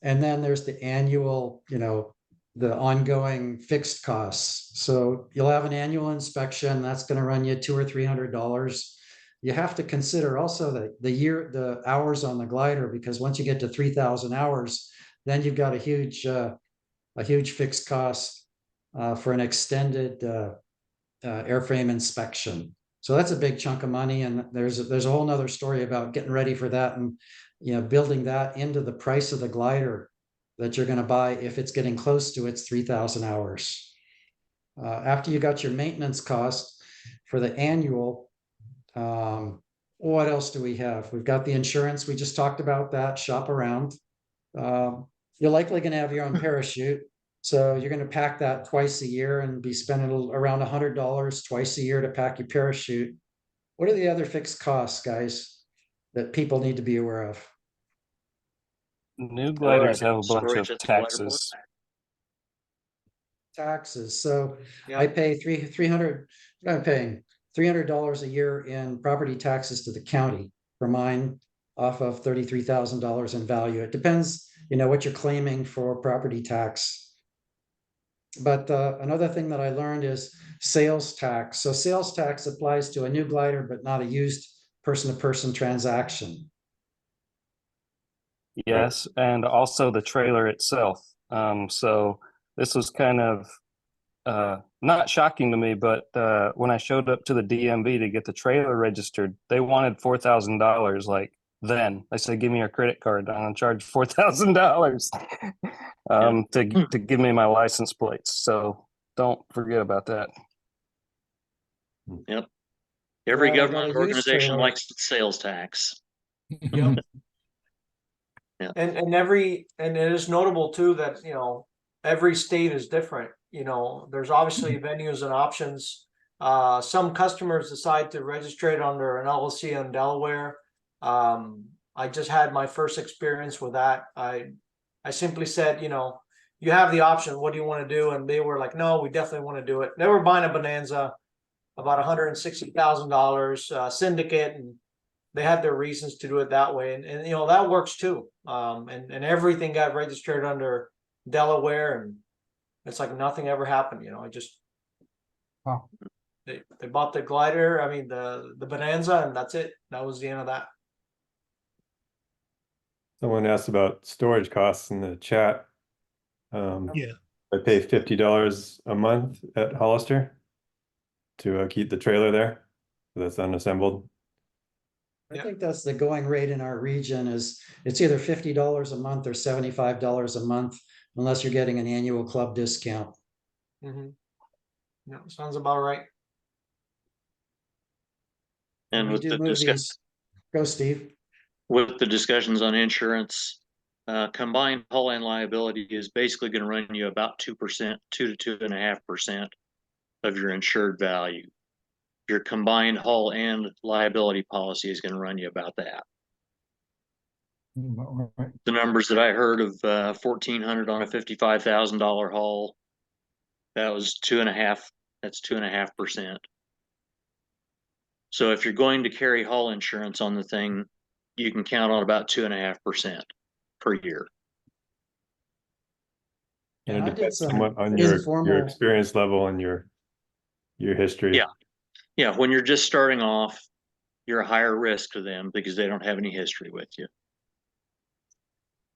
and then there's the annual, the ongoing fixed costs. So you'll have an annual inspection that's going to run you $200 or $300. You have to consider also the hours on the glider, because once you get to 3,000 hours, then you've got a huge fixed cost for an extended airframe inspection. So that's a big chunk of money, and there's a whole nother story about getting ready for that, and building that into the price of the glider that you're going to buy if it's getting close to its 3,000 hours. After you got your maintenance cost for the annual, what else do we have? We've got the insurance. We just talked about that. Shop around. You're likely going to have your own parachute. So you're going to pack that twice a year and be spending around $100 twice a year to pack your parachute. What are the other fixed costs, guys, that people need to be aware of? New gliders have a bunch Storage of at the glider taxes. Taxes. So Yeah. I pay 300. I'm paying $300 a year in property taxes to the county for mine, off of $33,000 in value. It depends, what you're claiming for property tax. But another thing that I learned is sales tax. So sales tax applies to a new glider, but not a used person-to-person transaction. Yes, and also the trailer itself. So this was kind of not shocking to me, but when I showed up to the DMV to get the trailer registered, they wanted $4,000. Like then, I said, "Give me your credit card. I'm gonna charge $4,000 to give me my license plates." So don't forget about that. Yep. Every Glad I got government a used organization trailer. likes its sales tax. Yep. And it is notable too that, every state is different. There's obviously venues and options. Some customers decide to register it under an LLC in Delaware. I just had my first experience with that. I simply said, you have the option. What do you want to do? And they were like, no, we definitely want to do it. They were buying a Bonanza, about $160,000 syndicate, and they had their reasons to do it that way. And you know, that works too. And everything got registered under Delaware, and it's like nothing ever happened. You know, I just Wow. they bought the glider, I mean the Bonanza, and that's it. That was the end of that. Someone asked about storage costs in the chat. Yeah. I pay $50 a month at Hollister to keep the trailer there. So that's unassembled. I Yeah. think that's the going rate in our region is it's either $50 a month or $75 a month, unless you're getting an annual club discount. Mm-hmm. No, sounds about right. And We with do the movies. Go, Steve. with the discussions on insurance, combined hull and liability is basically going to run you about 2%, 2 to 2.5% of your insured value. Your combined hull and liability policy is going to run you about that. All right. The numbers that I heard of $1,400 on a $55,000 hull, that was 2.5. That's 2.5%. So if you're going to carry hull insurance on the thing, you can count on about 2.5% per year. And And I it did depends some somewhat on your informal. experience level and your history. Yeah. Yeah, when you're just starting off, you're a higher risk to them because they don't have any history with you.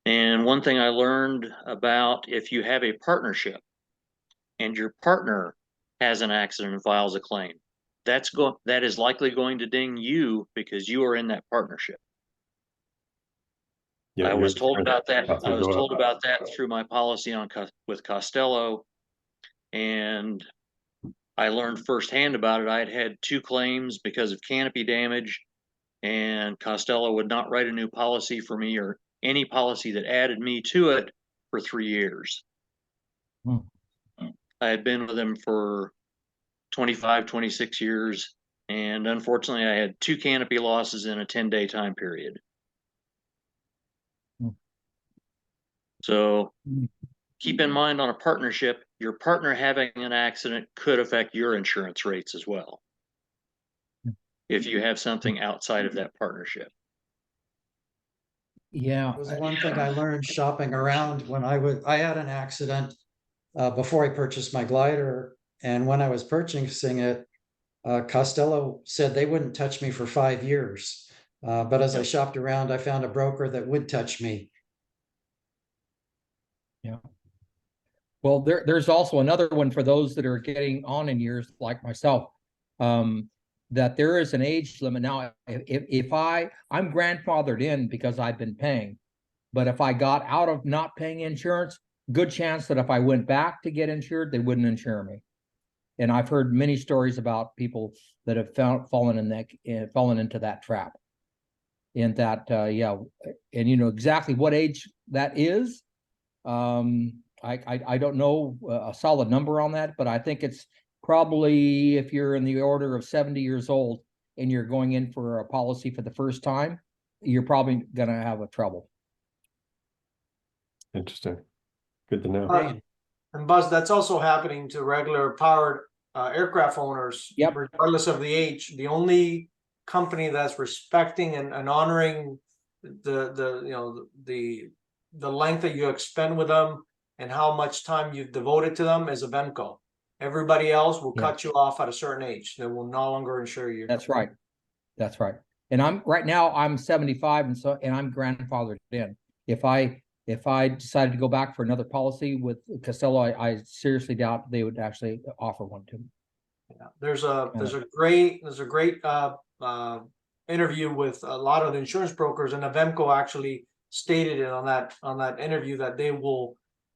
And one thing I learned about if you have a partnership and your partner has an accident and files a claim, that is likely going to ding you because you are in that partnership. Yeah, I your was told insurance about that. costs I will was go up. told about that through my policy with Costello, and I learned firsthand about it. I had had 2 claims because of canopy damage, and Costello would not write a new policy for me or any policy that added me to it for 3 years. Hmm. I had been with them for 25, 26 years, and unfortunately I had 2 canopy losses in a 10-day time period. Hmm. So Hmm. keep in mind on a partnership, your partner having an accident could affect your insurance rates as well if you have something outside of that partnership. Yeah. It was one thing I learned shopping around when I had an accident before I purchased my glider. And when I was purchasing it, Costello said they wouldn't touch me for 5 years. But as I shopped around, I found a broker that would touch me. Yeah. Well, there's also another one for those that are getting on in years like myself, that there is an age limit. Now, if I'm grandfathered in because I've been paying, but if I got out of not paying insurance, good chance that if I went back to get insured, they wouldn't insure me. And I've heard many stories about people that have fallen into that trap. And that, yeah, and you know exactly what age that is. I don't know a solid number on that, but I think it's probably if you're in the order of 70 years old and you're going in for a policy for the first time, you're probably going to have a trouble. Interesting. Good to know. And Buzz, that's also happening to regular powered aircraft owners, Yep. regardless of the age. The only company that's respecting and honoring the length that you expend with them and how much time you've devoted to them is Avemco. Everybody else will cut you off at a certain age. They will no longer insure you. That's right. That's right. And I'm 75, and I'm grandfathered in. If I decided to go back for another policy with Costello, I seriously doubt they would actually offer one to me. Yeah. There's a great interview with a lot of the insurance brokers, and Avemco actually stated it on that interview that they will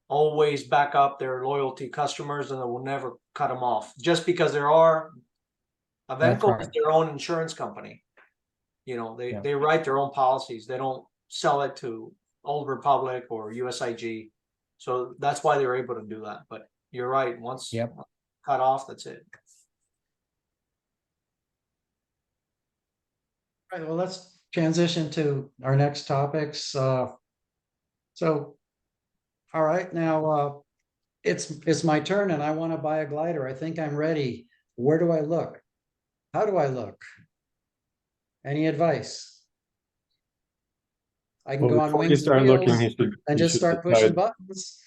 always back up their loyalty customers and they will never cut them off just because Avemco is their own insurance company. You know, they write their own policies. They don't sell it to Old Republic or USIG. So that's why they're able to do that. But you're right. Once cut off, that's it. All right, well, let's transition to our next topics. So All right, now, it's my turn and I want to buy a glider. I think I'm ready. Where do I look? How do I look? Any advice? I can Well, go on before you Wings and start looking, Wheels you and just should start pushing decide, buttons.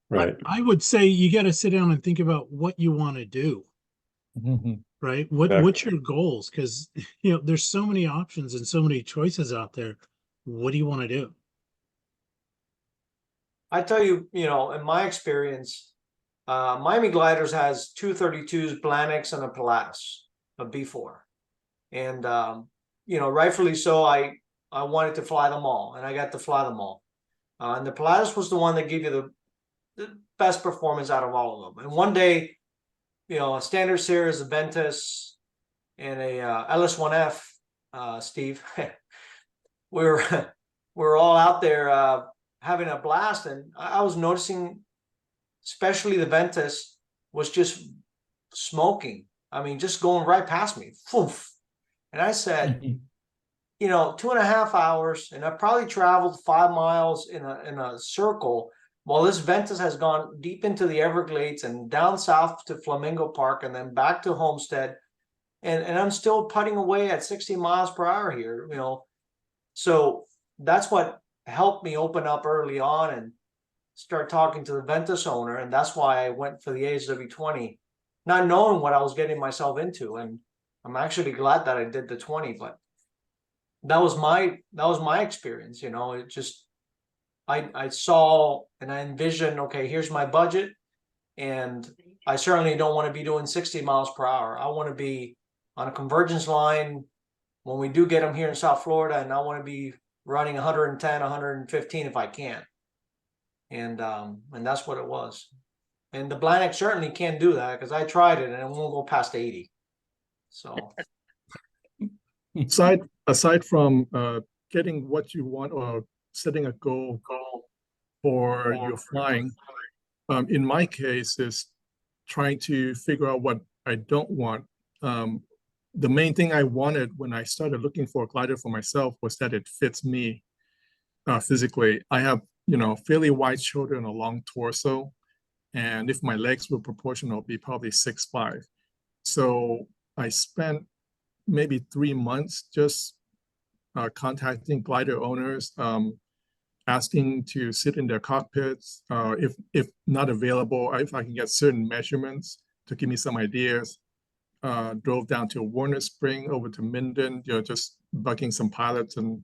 right? I would say you got to sit down and think about what you want to do, right? What's Exactly. your goals? Because you know, there's so many options and so many choices out there. What do you want to do? I tell you, you know, in my experience, Miami Gliders has 232s, Blanix, and a Pilatus, a B4. And you know, rightfully so, I wanted to fly them all, and I got to fly them all. And the Pilatus was the one that gave you the best performance out of all of them. And one day, you know, a standard series, a Ventus, and a LS1F, Steve, we were we were all out there having a blast, and I was noticing, especially the Ventus was just smoking. I mean, just going right past me. Foof. And I said, you know, 2.5 hours, and I've probably traveled 5 miles in a circle. While this Ventus has gone deep into the Everglades and down south to Flamingo Park and then back to Homestead. And I'm still putting away at 60 miles per hour here, you know. So that's what helped me open up early on and start talking to the Ventus owner. And that's why I went for the ASW20, not knowing what I was getting myself into. And I'm actually glad that I did the 20, but that was my experience, you know. It just I saw and I envisioned, okay, here's my budget, and I certainly don't want to be doing 60 miles per hour. I want to be on a convergence line when we do get them here in South Florida, and I want to be running 110, 115 if I can. And that's what it was. And the Blanix certainly can't do that because I tried it and it won't go past 80. So aside from getting what you want or setting a goal for your flying, in my case is trying to figure out what I don't want. The main thing I wanted when I started looking for a glider for myself was that it fits me physically. I have, you know, fairly wide shoulder and a long torso, and if my legs were proportional, it'd be probably 6'5". So I spent maybe 3 months just contacting glider owners, asking to sit in their cockpits. If not available, if I can get certain measurements to give me some ideas. Drove down to Warner Spring, over to Minden, you know, just bugging some pilots and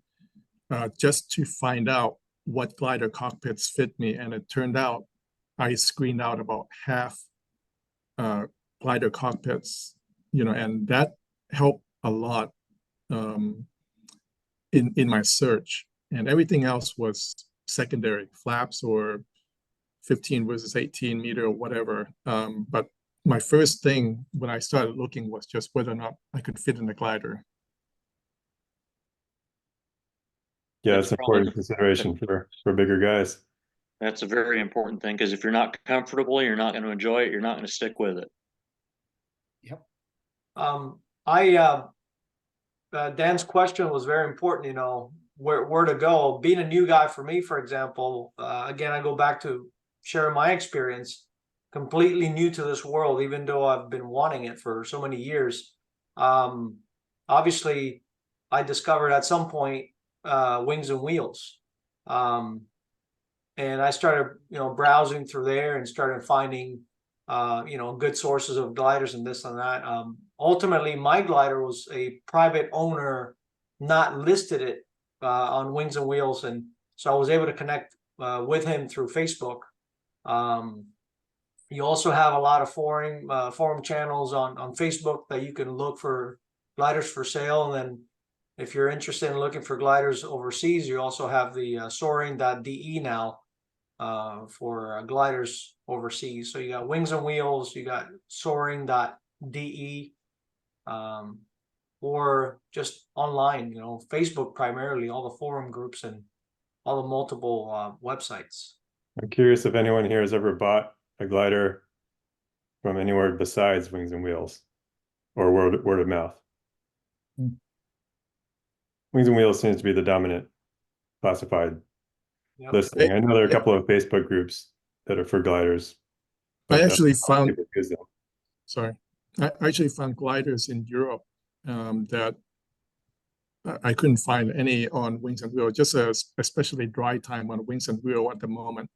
just to find out what glider cockpits fit me. And it turned out I screened out about half glider cockpits, you know, and that helped a lot in my search. And everything else was secondary, flaps or 15 versus 18 meter or whatever. But my first thing when I started looking was just whether or not I could fit in the glider. Yeah, That's it's an important consideration for bigger guys. That's a very important thing, because if you're not comfortable, you're not going to enjoy it. You're not going to stick with it. Dan's question was very important, you know, where to go. Being a new guy for me, for example, again, I go back to sharing my experience, completely new to this world, even though I've been wanting it for so many years. Obviously, I discovered at some point Wings and Wheels. And I started, you know, browsing through there and started finding, you know, good sources of gliders and this and that. Ultimately, my glider was a private owner, not listed it on Wings and Wheels, and so I was able to connect with him through Facebook. You also have a lot of forum channels on Facebook that you can look for gliders for sale, and then if you're interested in looking for gliders overseas, you also have the soaring.de now for gliders overseas. So you got Wings and Wheels, you got soaring.de, or just online, you know, Facebook primarily, all the forum groups and all the multiple websites. I'm curious if anyone here has ever bought a glider from anywhere besides Wings and Wheels or word of mouth. Wings and Wheels seems to be the dominant classified listening. I know there are a couple of Facebook groups that are for gliders. I but, actually a lot of found, people use them. sorry, I actually found gliders in Europe that I couldn't find any on Wings and Wheel, just especially dry time on Wings and Wheel at the moment.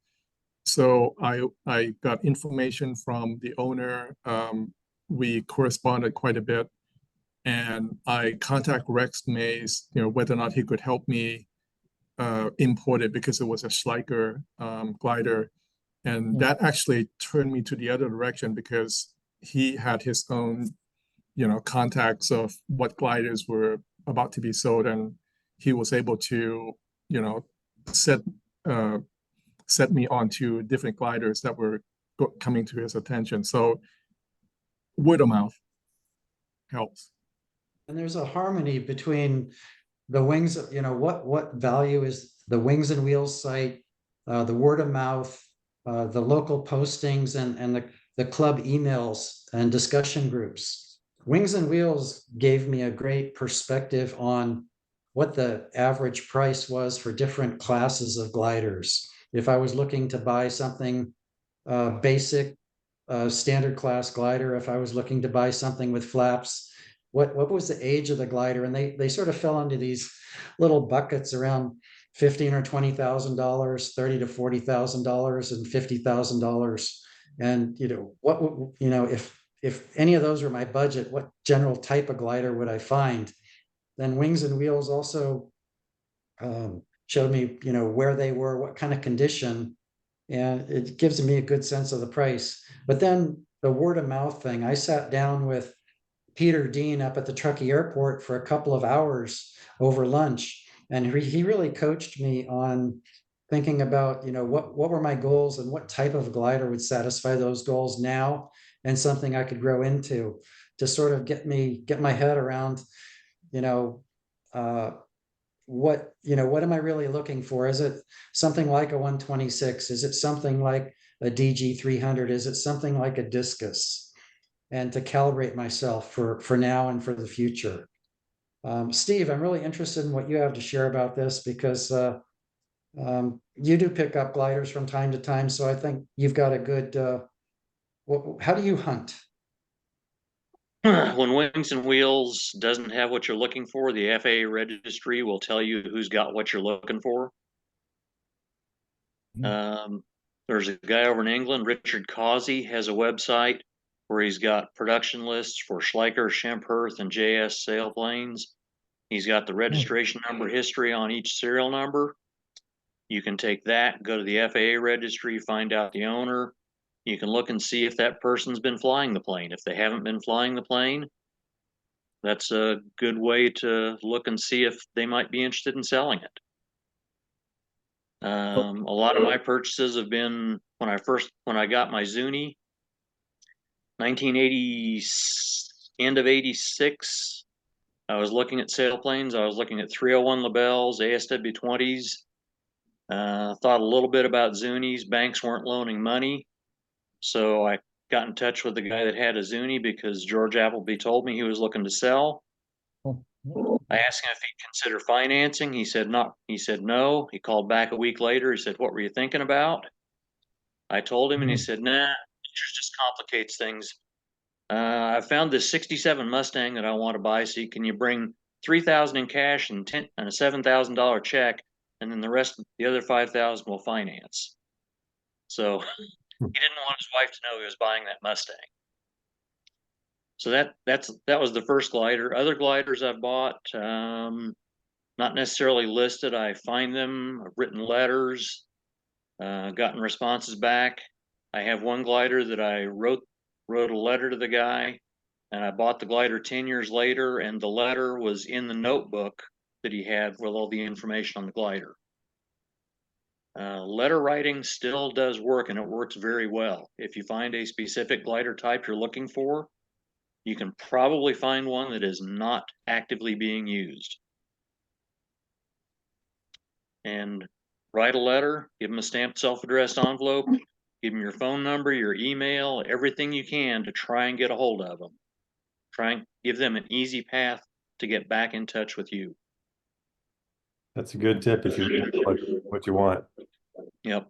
So I got information from the owner. We corresponded quite a bit, and I contact Rex Mays, whether or not he could help me import it because it was a Schleicher glider, and that actually turned me to the other direction because he had his own, contacts of what gliders were about to be sold, and he was able to, set set me onto different gliders that were coming to his attention. So word of mouth helps. And there's a harmony between the wings, what value is the Wings and Wheels site, the word of mouth, the local postings and the club emails and discussion groups. Wings and Wheels gave me a great perspective on what the average price was for different classes of gliders. If I was looking to buy something basic, standard class glider, if I was looking to buy something with flaps, what was the age of the glider? And they sort of fell into these little buckets around $15,000 or $20,000, $30,000 to $40,000, and $50,000. And if any of those were my budget, what general type of glider would I find? Then Wings and Wheels also showed me, where they were, what kind of condition, and it gives me a good sense of the price. But then the word of mouth thing, I sat down with Peter Dean up at the Truckee Airport for a couple of hours over lunch, and he really coached me on thinking about, what were my goals and what type of glider would satisfy those goals now, and something I could grow into to sort of get my head around, what am I really looking for? Is it something like a 126? Is it something like a DG 300? Is it something like a Discus? And to calibrate myself for now and for the future. Steve, I'm really interested in what you have to share about this because you do pick up gliders from time to time. So I think you've got a good, how do you hunt? When Wings and Wheels doesn't have what you're looking for, the FAA registry will tell you who's got what you're looking for. There's a guy over in England, Richard Causey, has a website where he's got production lists for Schleicher, Schempp-Hirth, and JS sailplanes. He's got the registration number history on each serial number. You can take that, go to the FAA registry, find out the owner. You can look and see if that person's been flying the plane. If they haven't been flying the plane, that's a good way to look and see if they might be interested in selling it. A lot of my purchases have been when I got my Zuni, 1980, end of 86. I was looking at sailplanes. I was looking at 301 Labels, ASW-20s. Thought a little bit about Zunis. Banks weren't loaning money. So I got in touch with the guy that had a Zuni because George Appleby told me he was looking to sell. I asked him if he'd consider financing. He said not. He said no. He called back a week later. He said, "What were you thinking about?" I told him, and he said, "Nah, interest just complicates things. I found this '67 Mustang that I want to buy. So can you bring $3,000 in cash and a $7,000 check, and then the other $5,000 will finance." So he didn't want his wife to know he was buying that Mustang. So that was the first glider. Other gliders I've bought, not necessarily listed. I find them, I've written letters, gotten responses back. I have one glider that I wrote a letter to the guy, and I bought the glider 10 years later, and the letter was in the notebook that he had with all the information on the glider. Letter writing still does work, and it works very well. If you find a specific glider type you're looking for, you can probably find one that is not actively being used. And write a letter, give them a stamped self-addressed envelope, give them your phone number, your email, everything you can to try and get a hold of them. Try and give them an easy path to get back in touch with you. That's a good tip if you know what you want. Yep.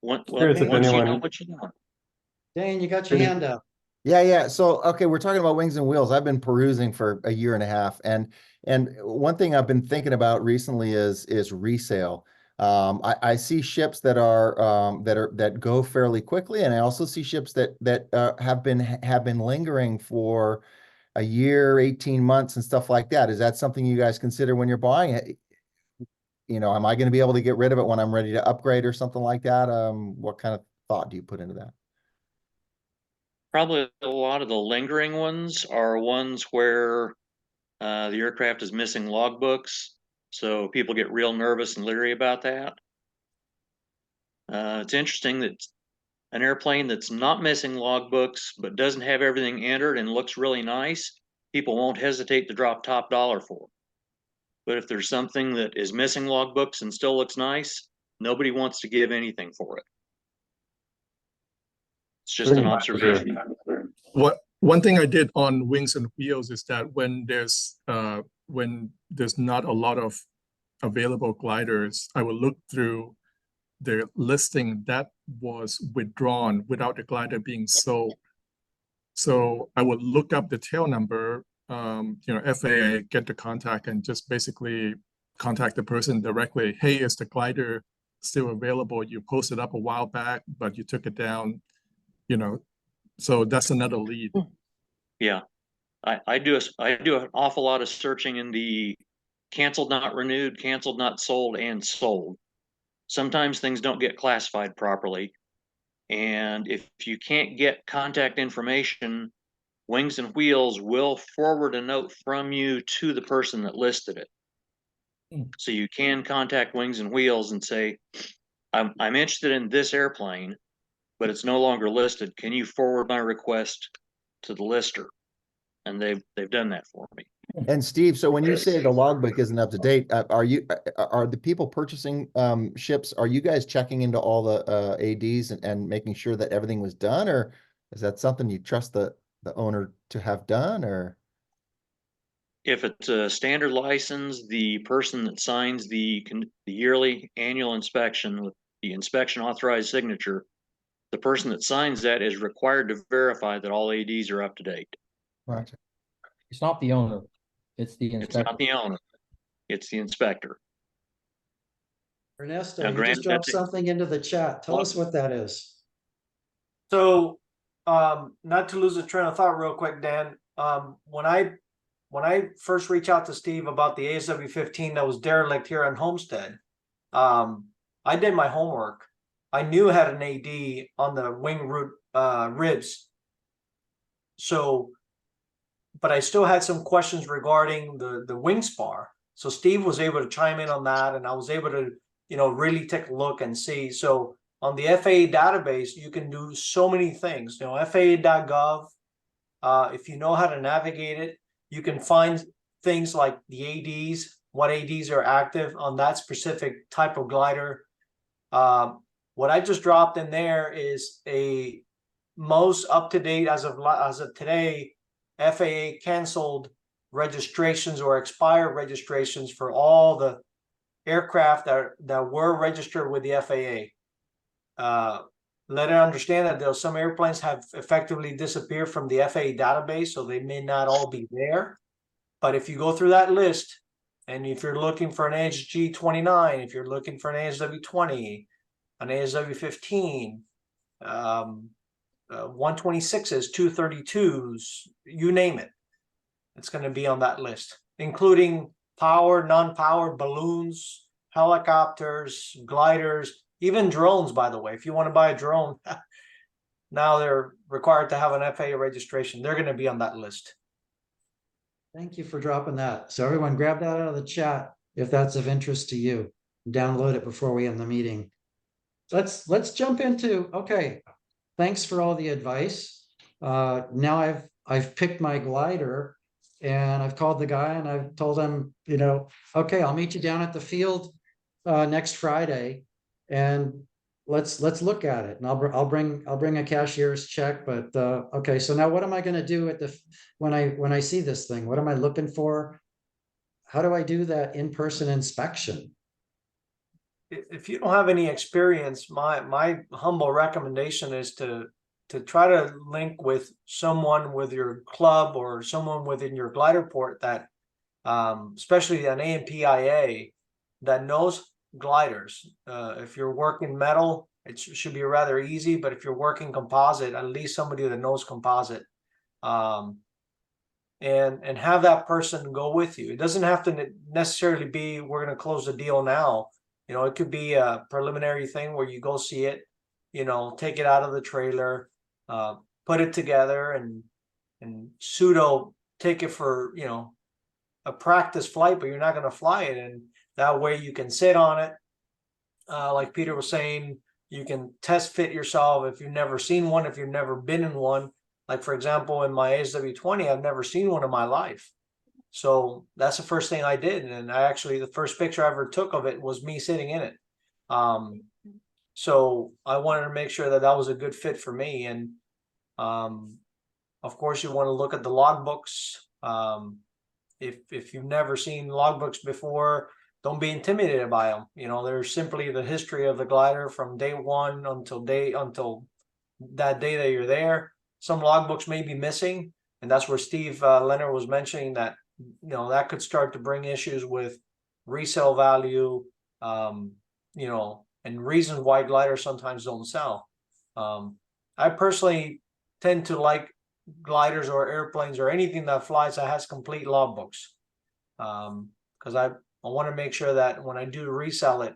Once Curious if you know anyone- what you want. Dane, you got your hand up. Yeah. So, okay, we're talking about Wings and Wheels. I've been perusing for a year and a half, and one thing I've been thinking about recently is resale. I see ships that go fairly quickly, and I also see ships that have been lingering for a year, 18 months, and stuff like that. Is that something you guys consider when you're buying it? You know, am I going to be able to get rid of it when I'm ready to upgrade or something like that? What kind of thought do you put into that? Probably a lot of the lingering ones are ones where the aircraft is missing logbooks, so people get real nervous and leery about that. It's interesting that an airplane that's not missing logbooks but doesn't have everything entered and looks really nice, people won't hesitate to drop top dollar for. But if there's something that is missing logbooks and still looks nice, nobody wants to give anything for it. It's just an observation. One thing I did on Wings and Wheels is that when there's not a lot of available gliders, I will look through the listing that was withdrawn without the glider being sold. So I would look up the tail number, FAA, get the contact, and just basically contact the person directly. Hey, is the glider still available? You posted up a while back, but you took it down, so that's another lead. Yeah, I do an awful lot of searching in the canceled, not renewed, canceled, not sold, and sold. Sometimes things don't get classified properly. And if you can't get contact information, Wings and Wheels will forward a note from you to the person that listed it. So you can contact Wings and Wheels and say, I'm interested in this airplane, but it's no longer listed. Can you forward my request to the lister? And they've done that for me. And Steve, so when you say the logbook isn't up to date, are the people purchasing ships, are you guys checking into all the ADs and making sure that everything was done, or is that something you trust the owner to have done? Or If it's a standard license, the person that signs the yearly annual inspection with the inspection authorized signature, the person that signs that is required to verify that all ADs are up to date. Gotcha. It's not the owner, it's the It's inspector. not the owner, it's the inspector. Ernesto, Now, you granted, just dropped that's a- something into the chat. Tell us what that is. So, not to lose a train of thought real quick, Dan, when I first reached out to Steve about the ASW 15 that was derelict here on Homestead, I did my homework. I knew it had an AD on the wing root ribs. So, but I still had some questions regarding the wing spar. So Steve was able to chime in on that, and I was able to, really take a look and see. So on the FAA database, you can do so many things. FAA.gov. If you know how to navigate it, you can find things like the ADs, what ADs are active on that specific type of glider. What I just dropped in there is a most up-to-date as of today, FAA canceled registrations or expired registrations for all the aircraft that were registered with the FAA. Let it understand that there some airplanes have effectively disappeared from the FAA database, so they may not all be there. But if you go through that list, and if you're looking for an ASG 29, if you're looking for an ASW 20, an ASW 15, 126s, 232s, you name it, it's going to be on that list, including powered, non-powered balloons, helicopters, gliders, even drones, by the way. If you want to buy a drone, now they're required to have an FAA registration. They're going to be on that list. Thank you for dropping that. So everyone grab that out of the chat if that's of interest to you. Download it before we end the meeting. Let's jump into, okay, thanks for all the advice. Now I've picked my glider and I've called the guy and I've told him, okay, I'll meet you down at the field next Friday and let's look at it. And I'll bring a cashier's check. But okay, so now what am I going to do when I see this thing? What am I looking for? How do I do that in-person inspection? if you don't have any experience, my humble recommendation is to try to link with someone with your club or someone within your glider port that, especially an AMPIA that knows gliders. If you're working metal, it should be rather easy, but if you're working composite, at least somebody that knows composite. And have that person go with you. It doesn't have to necessarily be, we're going to close the deal now. You know, it could be a preliminary thing where you go see it, you know, take it out of the trailer, put it together, and pseudo take it for, you know, a practice flight, but you're not going to fly it. And that way you can sit on it. Like Peter was saying, you can test fit yourself if you've never seen one, if you've never been in one. Like, for example, in my ASW20, I've never seen one in my life. So that's the first thing I did. And I actually, the first picture I ever took of it was me sitting in it. So I wanted to make sure that that was a good fit for me. And of course, you want to look at the logbooks. If you've never seen logbooks before, don't be intimidated by them. You know, they're simply the history of the glider from day one until that day that you're there. Some logbooks may be missing, and that's where Steve Leonard was mentioning that, you know, that could start to bring issues with resale value, you know, and reasons why gliders sometimes don't sell. I personally tend to like gliders or airplanes or anything that flies that has complete logbooks, because I want to make sure that when I do resell it,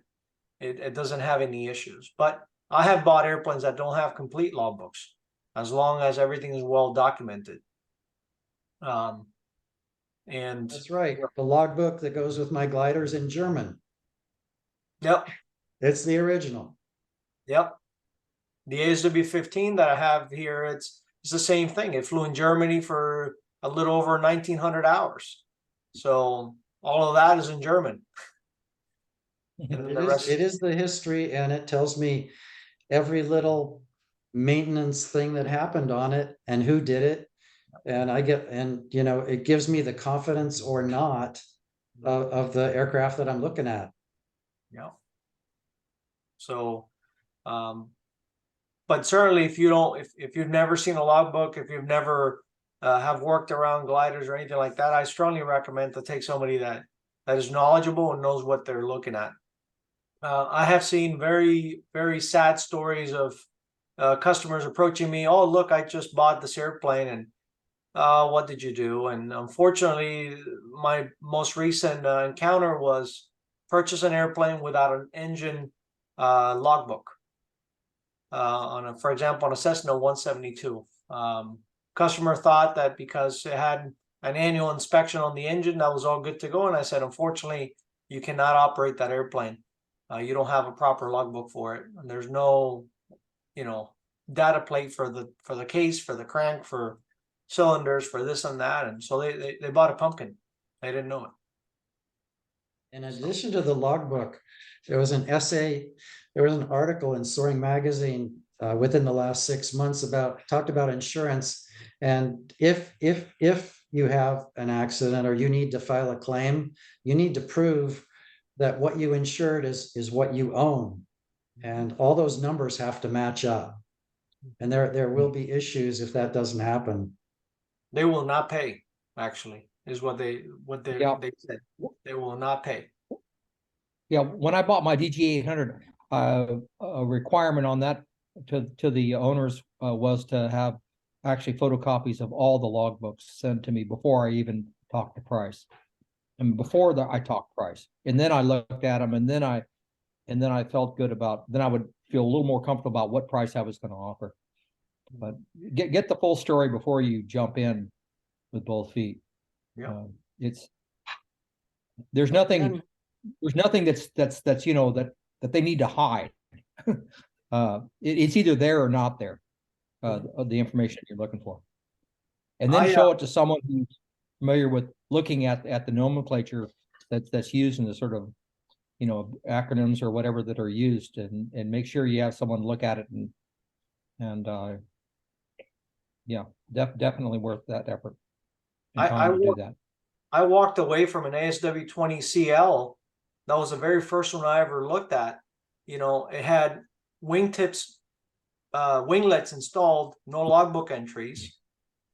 it doesn't have any issues. But I have bought airplanes that don't have complete logbooks, as long as everything is well documented. And That's right. The logbook that goes with my gliders in German. yep, It's the original. yep. The ASW15 that I have here, it's the same thing. It flew in Germany for a little over 1,900 hours. So all of that is in German. And then It is the history, and it tells me every little maintenance thing that happened on it and who did it. And you know, it gives me the confidence or not of the aircraft that I'm looking at. Yeah. So, but certainly if you don't, if you've never seen a logbook, if you've never have worked around gliders or anything like that, I strongly recommend to take somebody that is knowledgeable and knows what they're looking at. I have seen very, very sad stories of customers approaching me. Oh, look, I just bought this airplane, and what did you do? And unfortunately, my most recent encounter was purchase an airplane without an engine logbook. For example, on a Cessna 172. Customer thought that because it had an annual inspection on the engine, that was all good to go. And I said, unfortunately, you cannot operate that airplane. You don't have a proper logbook for it. And there's no, you know, data plate for the case, for the crank, for cylinders, for this and that. And so they bought a pumpkin. They didn't know it. In addition to the logbook, there was an article in Soaring Magazine within the last 6 months talked about insurance. And if you have an accident or you need to file a claim, you need to prove that what you insured is what you own. And all those numbers have to match up. And there will be issues if that doesn't happen. They will not pay, actually, is what they Yeah. said. They will not pay. Yeah, when I bought my DG800, a requirement on that to the owners was to have actually photocopies of all the logbooks sent to me before I even talked to price. And before that, I talked price, and then I looked at them, and then I felt good about. Then I would feel a little more comfortable about what price I was going to offer. But get the full story before you jump in with both feet. Yeah, there's nothing that's you know that they need to hide. It's either there or not there. The information you're looking for, and then show it to someone who's familiar with looking at the nomenclature that's used in the sort of, you know, acronyms or whatever that are used, and make sure you have someone look at it and yeah, definitely worth that effort and time to do that. I walked away from an ASW20 CL. That was the very first one I ever looked at. it had wingtips, winglets installed, no logbook entries.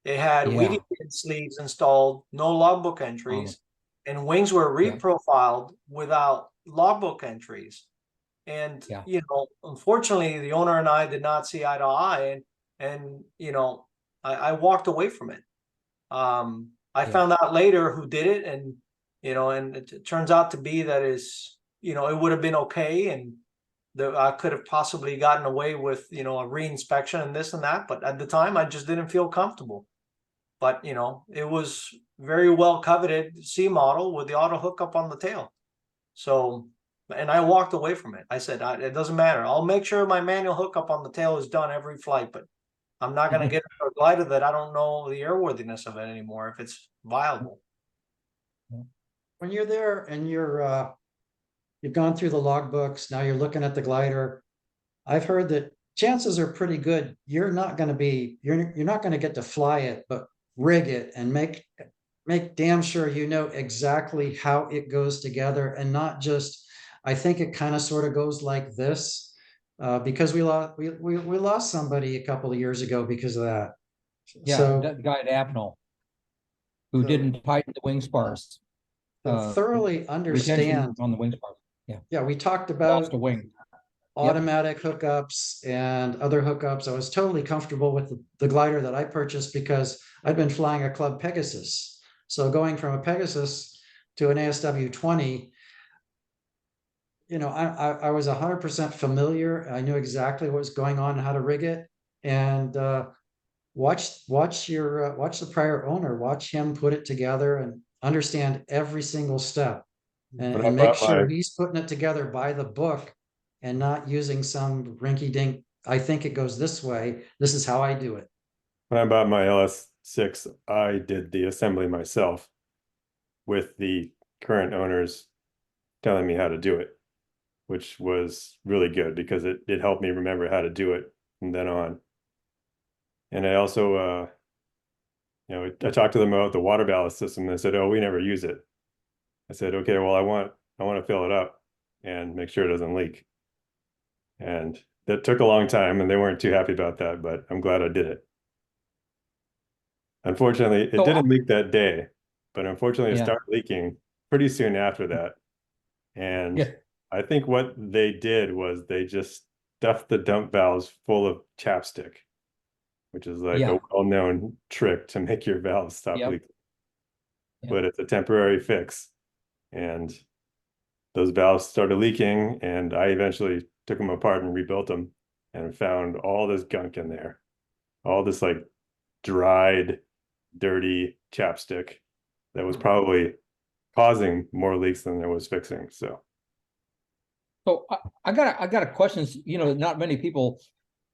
It had Yeah. wheelie bin sleeves installed, no logbook entries, and wings were Yeah. reprofiled without logbook entries. And Yeah. unfortunately, the owner and I did not see eye to eye, and I walked away from it. I found out later who did it, and and it turns out to be that it would have been okay, and I could have possibly gotten away with a re-inspection and this and that, but at the time I just didn't feel comfortable. But it was very well coveted C model with the auto hookup on the tail. So, and I walked away from it. I said, it doesn't matter. I'll make sure my manual hookup on the tail is done every flight, but I'm not going to get a glider that I don't know the airworthiness of it anymore if it's viable. When you're there and you've gone through the logbooks, now you're looking at the glider. I've heard that chances are pretty good you're not going to get to fly it, but rig it and make damn sure you know exactly how it goes together, and not just, I think it kind of sort of goes like this, because we lost somebody a couple of years ago because of that. Yeah, So that guy at Apnell who So- didn't tighten the wing spars. thoroughly Retention understand. on the wing spars. Yeah, we talked Lost about a wing. automatic hookups and other hookups. I was totally comfortable with the glider that I purchased because I'd been flying a Club Pegasus. So going from a Pegasus to an ASW 20, I was 100% familiar. I knew exactly what was going on and how to rig it. And watch the prior owner, watch him put it together and understand every single step, When I and make bought sure my- he's putting it together by the book and not using some rinky dink, I think it goes this way, this is how I do it. When I bought my LS6, I did the assembly myself with the current owners telling me how to do it, which was really good because it helped me remember how to do it from then on. And I also, I talked to them about the water ballast system, and they said, "Oh, we never use it." I said, "Okay, well, I want to fill it up and make sure it doesn't leak." And that took a long time, and they weren't too happy about that, but I'm glad I did it. Unfortunately, it So didn't leak that day, but unfortunately, it Yeah. started leaking pretty soon after that. And Yeah. I think what they did was they just stuffed the dump valves full of chapstick, which is like Yeah. a well-known trick to make your valves stop Yep. leaking. Yep. But it's a temporary fix. And those valves started leaking, and I eventually took them apart and rebuilt them and found all this gunk in there. All this like dried, dirty chapstick that was probably causing more leaks than it was fixing. So I got a question. Not many people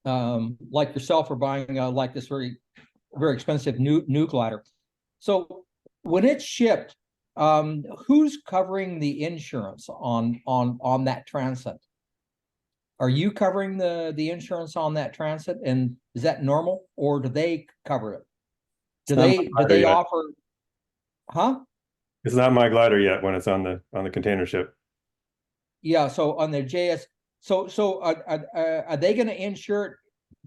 like yourself are buying like this very, very expensive new glider. So when it's shipped, who's covering the insurance on that transit? Are you covering the insurance on that transit, and is that normal, or do they cover it? Do they offer? Huh? it's not my glider yet when it's on the container ship. Yeah. So on the JS, so are they going to insure it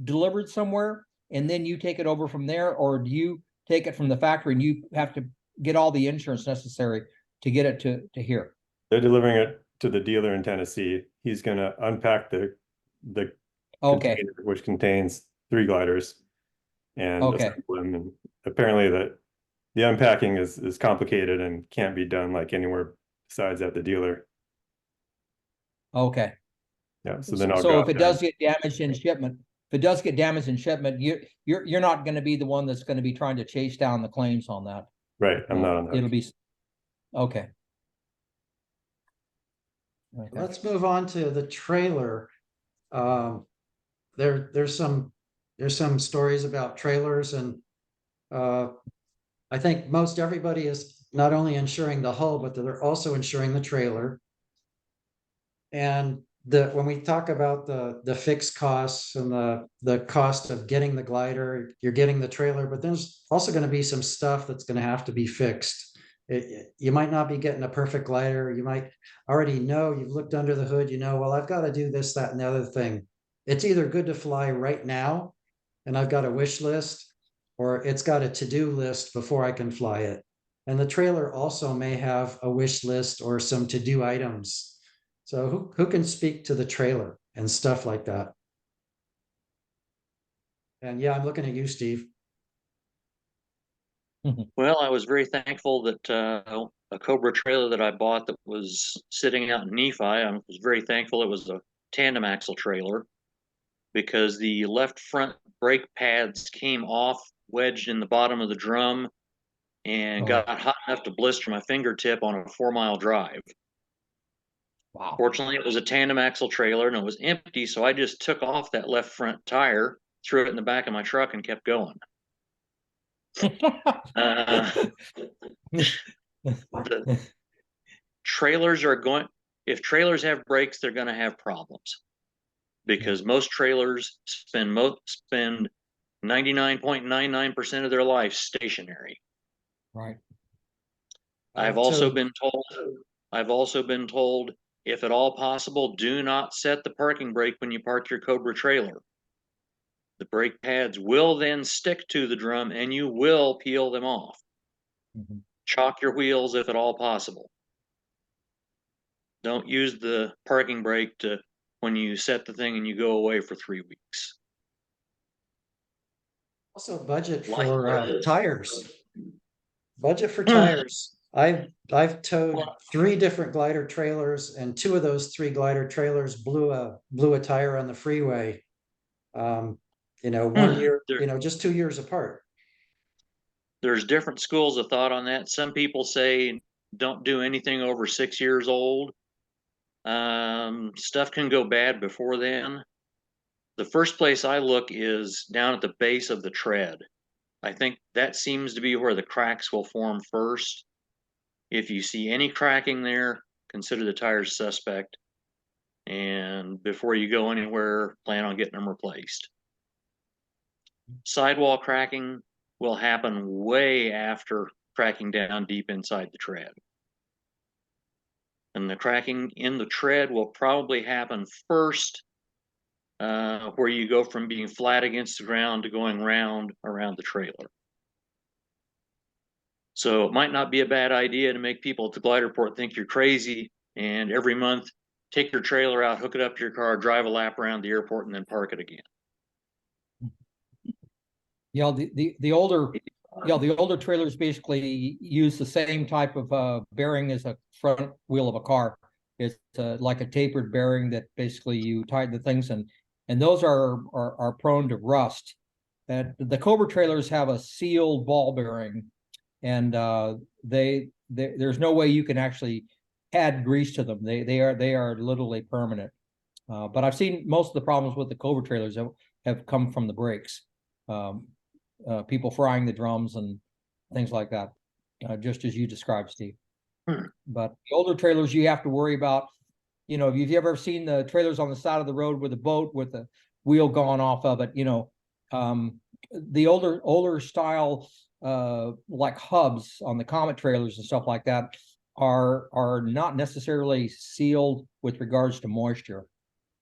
delivered somewhere, and then you take it over from there, or do you take it from the factory and you have to get all the insurance necessary to get it to here? They're delivering it to the dealer in Tennessee. He's going to unpack the Okay. container, which contains 3 gliders, and Okay. assemble them. And apparently the unpacking is complicated and can't be done like anywhere besides at the dealer. Okay. Yeah. So then I'll So go if it out there. does get damaged in shipment, you're not going to be the one that's going to be trying to chase down the claims on that. Right. I'm not on that. It'll be okay. Let's move on to the trailer. There's some stories about trailers, and I think most everybody is not only insuring the hull, but they're also insuring the trailer. And when we talk about the fixed costs and the cost of getting the glider, you're getting the trailer, but there's also going to be some stuff that's going to have to be fixed. You might not be getting a perfect glider. You might already know, you've looked under the hood, you know, well, I've got to do this, that, and the other thing. It's either good to fly right now, and I've got a wish list, or it's got a to-do list before I can fly it. And the trailer also may have a wish list or some to-do items. So who can speak to the trailer and stuff like that? And yeah, I'm looking at you, Steve. Well, I was very thankful that a Cobra trailer that I bought that was sitting out in Nephi, I was very thankful it was a tandem axle trailer, because the left front brake pads came off, wedged in the bottom of the drum, and got hot enough to blister my fingertip on a 4-mile drive. Wow. Fortunately, it was a tandem axle trailer and it was empty, so I just took off that left front tire, threw it in the back of my truck, and kept going. The trailers are going, if trailers have brakes, they're going to have problems, because most trailers spend 99.99% of their life stationary. Right. I've also been told, if at all possible, do not set the parking brake when you park your Cobra trailer. The brake pads will then stick to the drum and you will peel them off. Chalk your wheels if at all possible. Don't use the parking brake when you set the thing and you go away for 3 weeks. Also budget for tires. Budget for tires. I've towed 3 different glider trailers, and 2 of those 3 glider trailers blew a tire on the freeway. You know, 1 year, you know, just 2 years apart. There's different schools of thought on that. Some people say don't do anything over 6 years old. Stuff can go bad before then. The first place I look is down at the base of the tread. I think that seems to be where the cracks will form first. If you see any cracking there, consider the tires suspect. And before you go anywhere, plan on getting them replaced. Sidewall cracking will happen way after cracking down deep inside the tread. And the cracking in the tread will probably happen first, where you go from being flat against the ground to going round around the trailer. So it might not be a bad idea to make people at the glider port think you're crazy, and every month take your trailer out, hook it up to your car, drive a lap around the airport, and then park it again. Yeah, the older trailers basically use the same type of bearing as a front wheel of a car. It's like a tapered bearing that basically you tighten the things, and those are prone to rust. And the Cobra trailers have a sealed ball bearing, and there's no way you can actually add grease to them. They are literally permanent. But I've seen most of the problems with the Cobra trailers have come from the brakes. People frying the drums and things like that, just as you described, Steve. But the older trailers, you have to worry about, you know, if you've ever seen the trailers on the side of the road with a boat with the wheel gone off of it, you know, the older style, like hubs on the Comet trailers and stuff like that are not necessarily sealed with regards to moisture.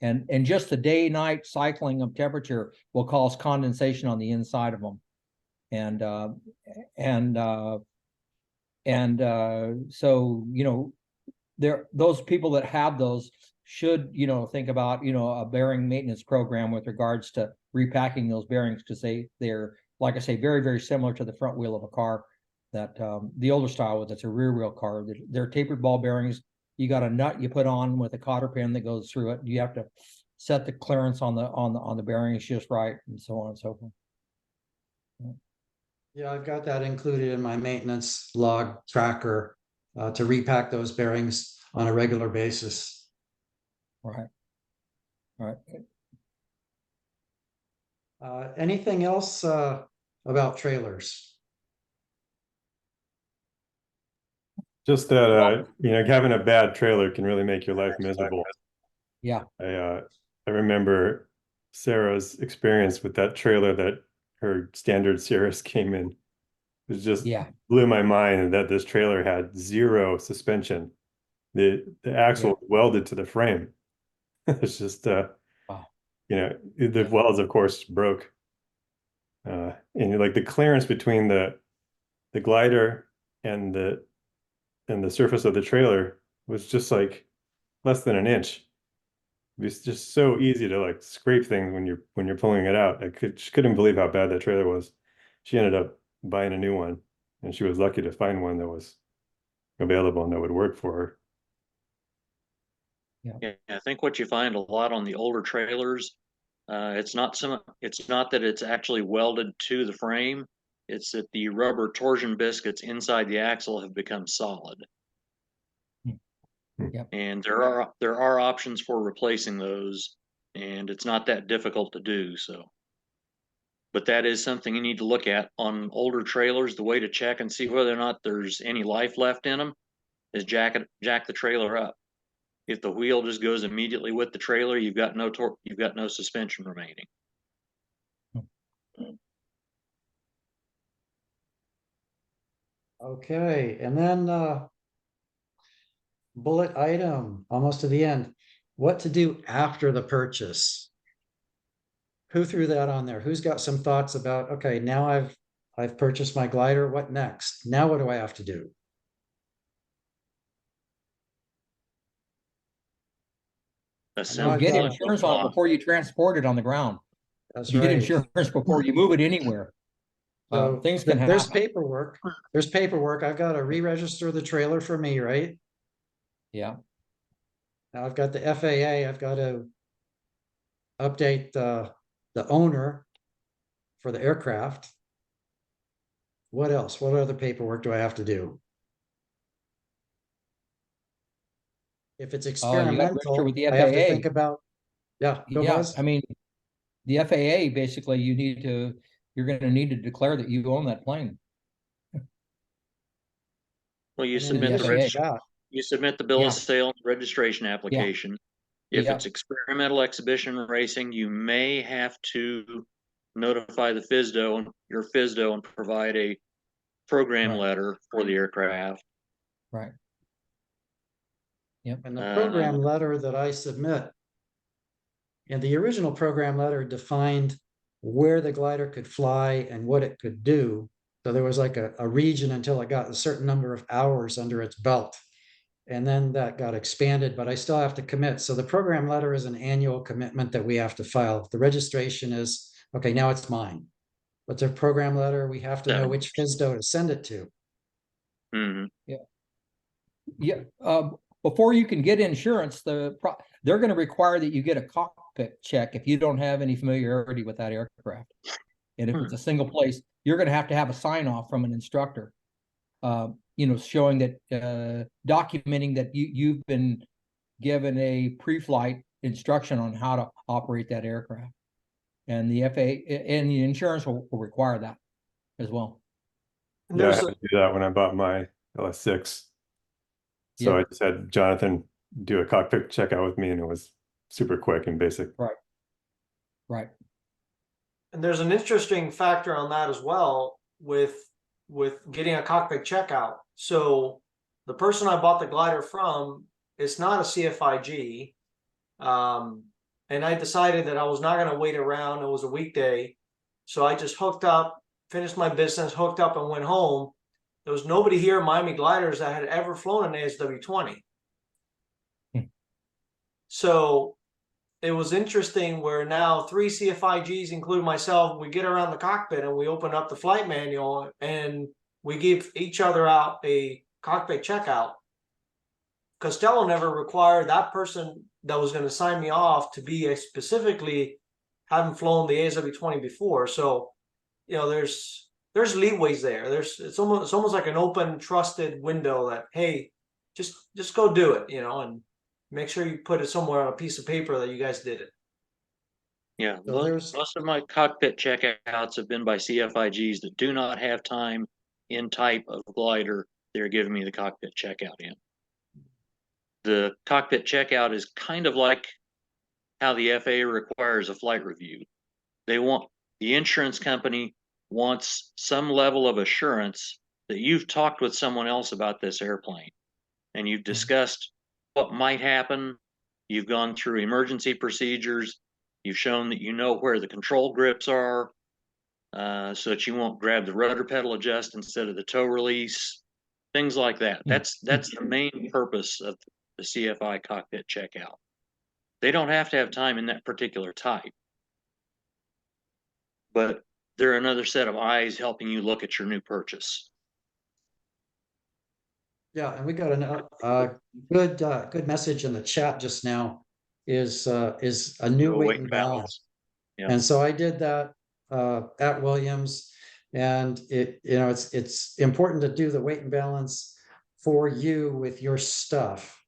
And just the day-night cycling of temperature will cause condensation on the inside of them. So, you know, those people that have those should, you know, think about, you know, a bearing maintenance program with regards to repacking those bearings, because they're, like I say, very, very similar to the front wheel of a car. That the older style, that's a rear wheel car, they're tapered ball bearings. You got a nut you put on with a cotter pin that goes through it. You have to set the clearance on the bearings just right, and so on and so forth. Yeah, I've got that included in my maintenance log tracker to repack those bearings on a regular basis. Right. Anything else about trailers? Just that, you know, having a bad trailer can really make your life miserable. Yeah. I remember Sarah's experience with that trailer that her standard Cirrus came in. It just Yeah. blew my mind that this trailer had zero suspension. The axle was welded to the frame. It's just Wow. you know, the Yeah. welds of course broke. And like the clearance between the glider and the surface of the trailer was just like less than an inch. It's just so easy to like scrape things when you're pulling it out. She couldn't believe how bad that trailer was. She ended up buying a new one, and she was lucky to find one that was available and that would work for her. Yeah, I think what you find a lot on the older trailers, it's not that it's actually welded to the frame. It's that the rubber torsion biscuits inside the axle have become solid. Yep. And there are options for replacing those, and it's not that difficult to do. So, but that is something you need to look at on older trailers. The way to check and see whether or not there's any life left in them is jack the trailer up. If the wheel just goes immediately with the trailer, you've got no suspension remaining. Okay, and then bullet item, almost to the end. What to do after the purchase? Who threw that on there? Who's got some thoughts about, okay, now I've purchased my glider, what next? Now what do I have to do? Assemble I've Get got- insurance on it before you transport it on the ground. That's You get right. insurance before you move it anywhere. So Things can there's happen. paperwork. There's paperwork. I've got to re-register the trailer for me, right? Yeah. Now I've got the FAA. I've got to update the owner for the aircraft. What else? What other paperwork do I have to do? If it's You got to register experimental, with the I have to think FAA. about, yeah, go Yeah, Buzz. I mean, the FAA basically you're going to need to declare that you own that plane. Well, you And in submit addition to that, you submit the bill Yeah. of sale and registration application. If Yeah. it's experimental exhibition racing, you may have to notify the your FSDO, and provide a program Right. letter for the aircraft. Right. Yep. and the program letter that I submit, and the original program letter defined where the glider could fly and what it could do. So there was like a region until it got a certain number of hours under its belt. And then that got expanded, but I still have to commit. So the program letter is an annual commitment that we have to file. The registration is, okay, now it's mine. But the program letter, we have to know which FSDO to send it to. Mm-hmm. Yeah. Before you can get insurance, they're going to require that you get a cockpit check if you don't have any familiarity with that aircraft. And if it's a single place, you're going to have a sign off from an instructor, showing that, documenting that you've been given a pre-flight instruction on how to operate that aircraft. And the FAA and the insurance will require that as well. Yeah, I had to do that when I bought my LS6. So Yeah. I just had Jonathan do a cockpit checkout with me, and it was super quick and basic. Right. Right. And there's an interesting factor on that as well with getting a cockpit checkout. So the person I bought the glider from, it's not a CFIG. And I decided that I was not going to wait around. It was a weekday. So I just hooked up, finished my business, hooked up, and went home. There was nobody here at Miami Gliders that had ever flown an ASW20. So it was interesting where now 3 CFIGs, including myself, we get around the cockpit and we open up the flight manual and we give each other out a cockpit checkout. Costello never required that person that was going to sign me off to be specifically having flown the ASW20 before. So, there's leeways there. It's almost like an open, trusted window that, hey, just go do it, and make sure you put it somewhere on a piece of paper that you guys did it. Yeah, So most of my cockpit checkouts have been by CFIGs that do not have time in type of glider they're giving me the cockpit checkout in. The cockpit checkout is kind of like how the FAA requires a flight review. They want the insurance company wants some level of assurance that you've talked with someone else about this airplane and you've discussed what might happen. You've gone through emergency procedures. You've shown that you know where the control grips are, so that you won't grab the rudder pedal adjust instead of the tow release, things like that. That's the main purpose of the CFI cockpit checkout. They don't have to have time in that particular type, but they're another set of eyes helping you look at your new purchase. Yeah, and we got a good message in the chat just now is a new weight and balance. Yeah. And so I did that at Williams, and it's important to do the weight and balance for you with your stuff.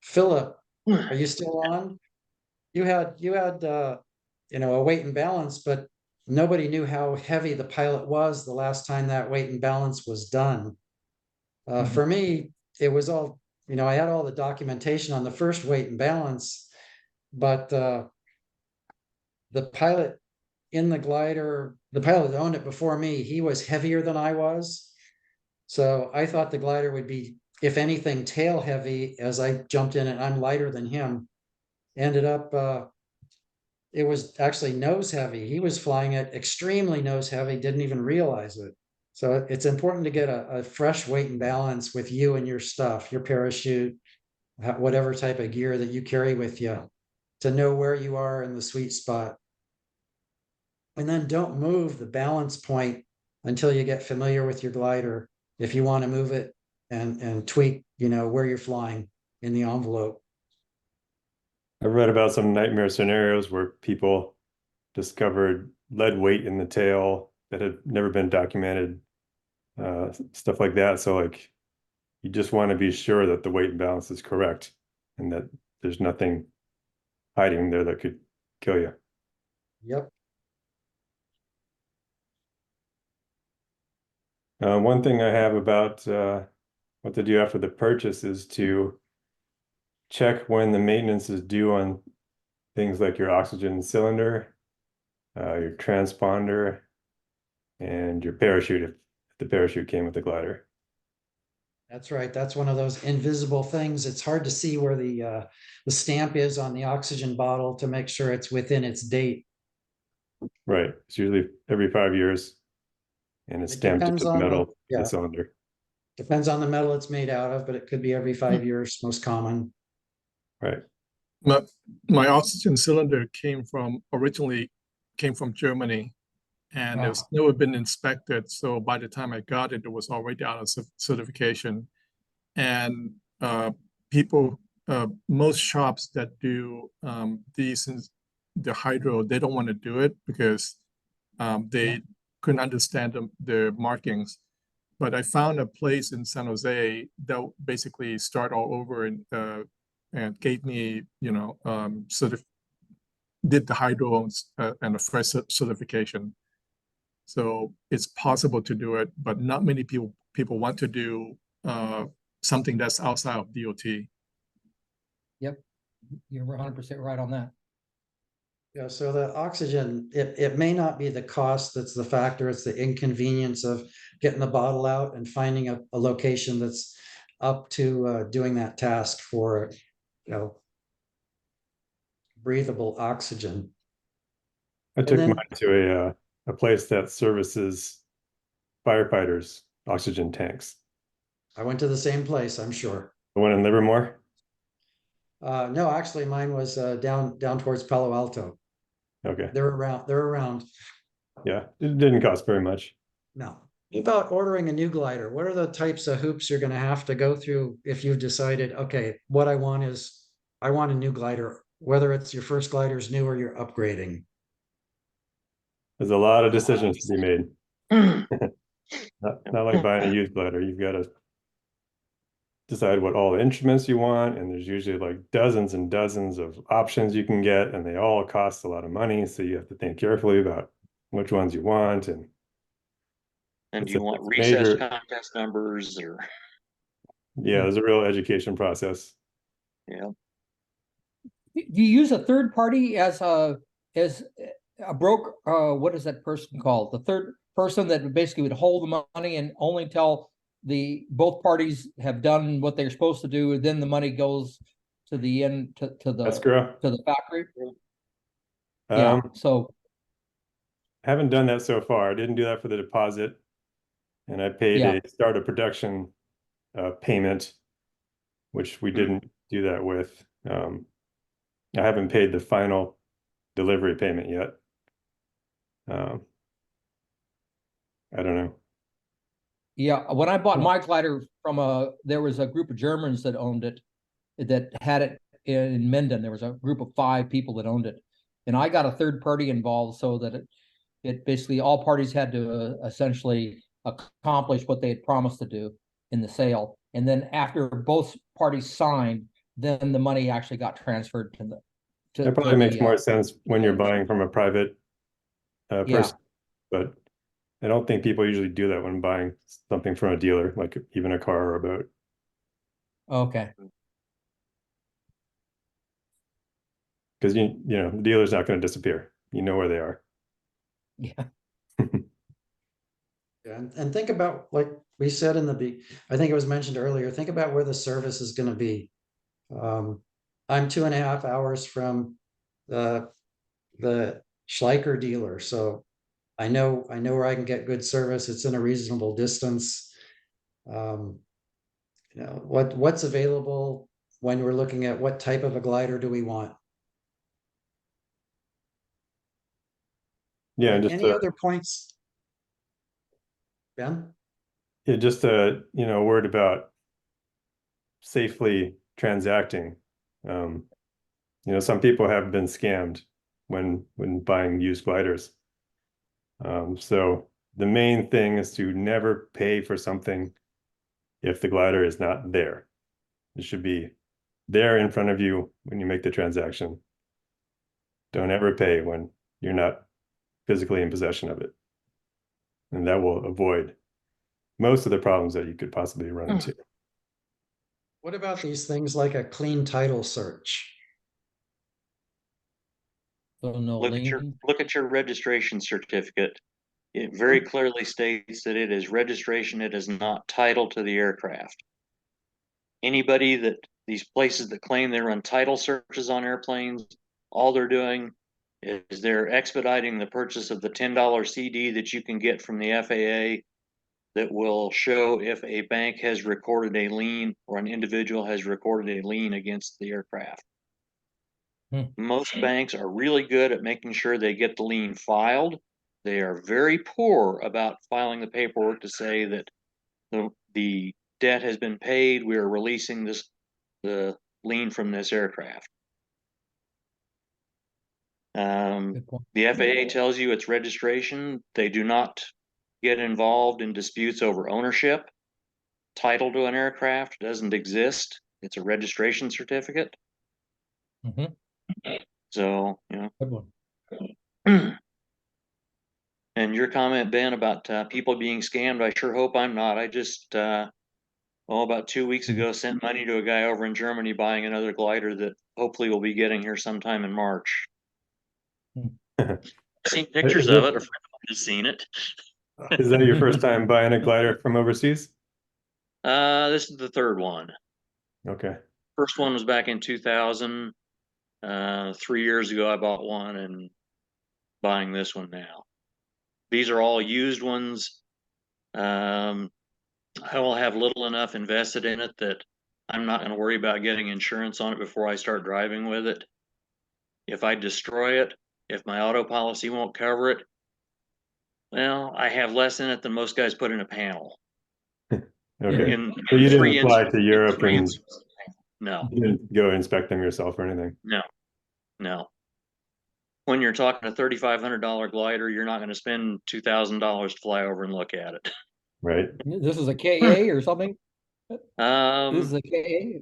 Philip, are you still on? You had a weight and balance, but nobody knew how heavy the pilot was the last time that weight and balance was done. For me, it was all, I had all the documentation on the first weight and balance, but the pilot in the glider, the pilot that owned it before me, he was heavier than I was. So I thought the glider would be, if anything, tail heavy as I jumped in, and I'm lighter than him. Ended up, it was actually nose heavy. He was flying it extremely nose heavy, didn't even realize it. So it's important to get a fresh weight and balance with you and your stuff, your parachute, whatever type of gear that you carry with you, to know where you are in the sweet spot. And then don't move the balance point until you get familiar with your glider. If you want to move it and tweak, where you're flying in the envelope. I've read about some nightmare scenarios where people discovered lead weight in the tail that had never been documented, stuff like that. So like, you just want to be sure that the weight and balance is correct and that there's nothing hiding there that could kill you. Yep. One thing I have about what to do after the purchase is to check when the maintenance is due on things like your oxygen cylinder, your transponder, and your parachute if the parachute came with the glider. That's right. That's one of those invisible things. It's hard to see where the stamp is on the oxygen bottle to make sure it's within its date. Right. It's usually every 5 years, and it's It stamped depends into the on metal of yeah. the cylinder. Depends on the metal it's made out of, but it could be every 5 years, most common. Right. My oxygen cylinder originally came from Germany, and it's never been inspected. So by the time I got it, it was already out of certification. And most shops that do the hydro, they don't want to do it because they couldn't understand the markings. But I found a place in San Jose that basically start all over and gave me, did the hydro and a fresh certification. So it's possible to do it, but not many people want to do something that's outside of DOT. Yep, you're 100% right on that. Yeah, so the oxygen, it may not be the cost that's the factor, it's the inconvenience of getting the bottle out and finding a location that's up to doing that task for, breathable oxygen. I took then- mine to a place that services firefighters' oxygen tanks. I went to the same place, I'm sure. The one in Livermore? No, actually mine was down towards Palo Alto. Okay. They're around. Yeah, it didn't cost very much. No. About ordering a new glider, what are the types of hoops you're going to have to go through if you've decided, okay, what I want is I want a new glider, whether it's your first glider's new or you're upgrading? There's a lot of decisions to be made. Not like buying a used glider. You've got to decide what all the instruments you want, and there's usually like dozens and dozens of options you can get, and they all cost a lot of money. So you have to think carefully about which ones you want, and do you want major contest numbers or? Yeah, there's a real education process. Yeah. Do you use a third party as a broker, what is that person called? The third person that basically would hold the money and only until both parties have done what they're supposed to do, then the money goes to the end, to the Escrow. factory. Yeah, Um, so haven't done that so far. I didn't do that for the deposit. And I paid Yeah. a start of production payment, which we didn't do that with. I haven't paid the final delivery payment yet. I don't know. yeah, when I bought Well- my glider from there was a group of Germans that owned it, that had it in Minden. There was a group of 5 people that owned it. And I got a third party involved so that it basically all parties had to essentially accomplish what they had promised to do in the sale. And then after both parties signed, then the money actually got transferred to the. That probably makes more sense when you're buying from a private Yeah. person, but I don't think people usually do that when buying something from a dealer, like even a car or a boat. Okay. Because you know, the dealer's not going to disappear. You know where they are. Yeah. And think about, like we said I think it was mentioned earlier, think about where the service is gonna be. I'm 2.5 hours from the Schleicher dealer, so I know where I can get good service. It's in a reasonable distance. You know, what's available when we're looking at what type of a glider do we want? Yeah, just Any other points? Ben? yeah, just a word about safely transacting. Some people have been scammed when buying used gliders. So the main thing is to never pay for something if the glider is not there. It should be there in front of you when you make the transaction. Don't ever pay when you're not physically in possession of it. And that will avoid most of the problems that you could possibly run into. What about these things like a clean title search? So no lien. Look at your registration certificate. It very clearly states that it is registration, it is not title to the aircraft. These places that claim they run title searches on airplanes, all they're doing is they're expediting the purchase of the $10 CD that you can get from the FAA that will show if a bank has recorded a lien or an individual has recorded a lien against the aircraft. Most banks are really good at making sure they get the lien filed. They are very poor about filing the paperwork to say that the debt has been paid. We are releasing the lien from this aircraft. Good point. The FAA tells you it's registration. They do not get involved in disputes over ownership. Title to an aircraft doesn't exist. It's a registration certificate. Mhm. So, Good one. and your comment, Ben, about people being scammed, I sure hope I'm not. I just, about 2 weeks ago, sent money to a guy over in Germany buying another glider that hopefully will be getting here sometime in March. Seen pictures of it. A friend of mine has seen it. Is that your first time buying a glider from overseas? This is the third one. Okay. First one was back in 2000. 3 years ago, I bought one, and buying this one now. These are all used ones. I will have little enough invested in it that I'm not going to worry about getting insurance on it before I start driving with it. If I destroy it, if my auto policy won't cover it, well, I have less in it than most guys put in a panel. Okay. In So you three didn't fly ins- to Europe three and ins- No, you didn't go inspect them yourself or anything? no. When you're talking a $3,500 glider, you're not going to spend $2,000 to fly over and look at it. Right. This is a KA or something? This is Um, a KA?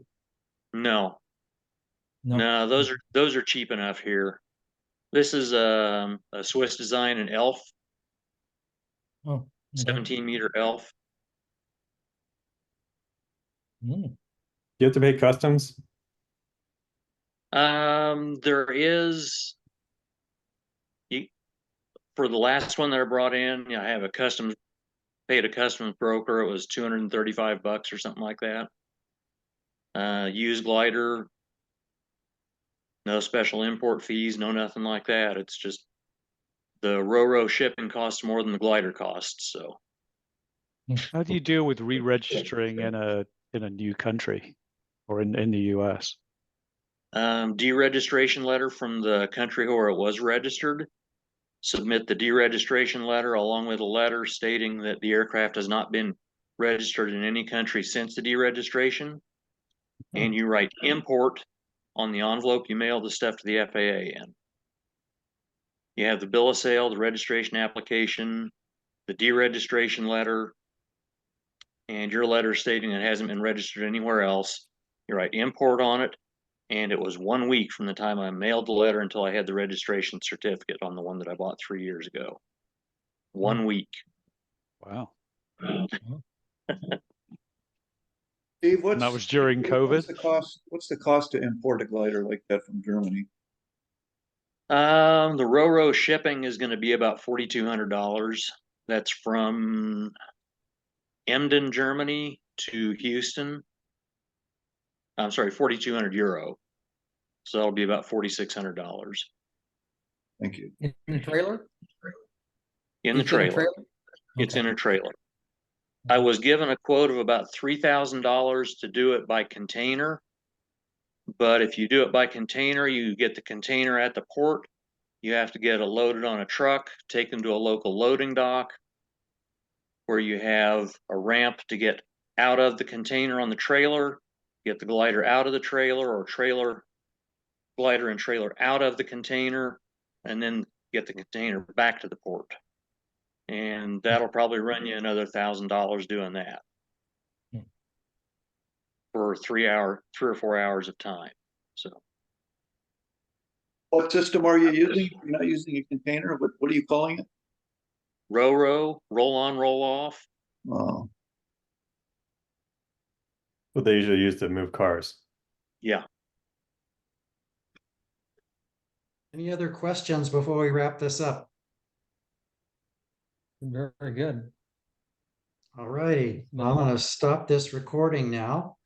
no, No. no, those are cheap enough here. This is a Swiss design, an Elf, Oh, okay. 17-meter Elf. Mm. You have to pay customs? There is for the last one that I brought in, I have paid a customs broker. It was $235 or something like that. Used glider, no special import fees, no nothing like that. It's just the Ro-Ro shipping costs more than the glider costs. So How do you deal with re-registering in a new country or in the US? deregistration letter from the country where it was registered. Submit the deregistration letter along with a letter stating that the aircraft has not been registered in any country since the deregistration. And you write import on the envelope you mail the stuff to the FAA in. You have the bill of sale, the registration application, the deregistration letter, and your letter stating it hasn't been registered anywhere else. You write import on it, and it was 1 week from the time I mailed the letter until I had the registration certificate on the one that I bought 3 years ago. 1 week. Wow. Steve, And that was during COVID? What's the cost to import a glider like that from Germany? The Ro-Ro shipping is going to be about $4,200. That's from Emden, Germany to Houston. I'm sorry, 4,200 euro. So that'll be about $4,600 Thank you. In the trailer? in the It's in a trailer. It's Okay. in a trailer. I was given a quote of about $3,000 to do it by container. But if you do it by container, you get the container at the port. You have to get it loaded on a truck, taken to a local loading dock, where you have a ramp to get out of the container on the trailer, get the glider out of the trailer, or glider and trailer out of the container, and then get the container back to the port. And that'll probably run you another $1,000 doing that for 3 or 4 hours of time. So What system are you using? You're not using a container. What are you calling it? Ro-Ro, roll on, roll off. Oh, What they usually use to move cars. Yeah. Any other questions before we wrap this up? Very good. All righty, I'm gonna stop this recording now.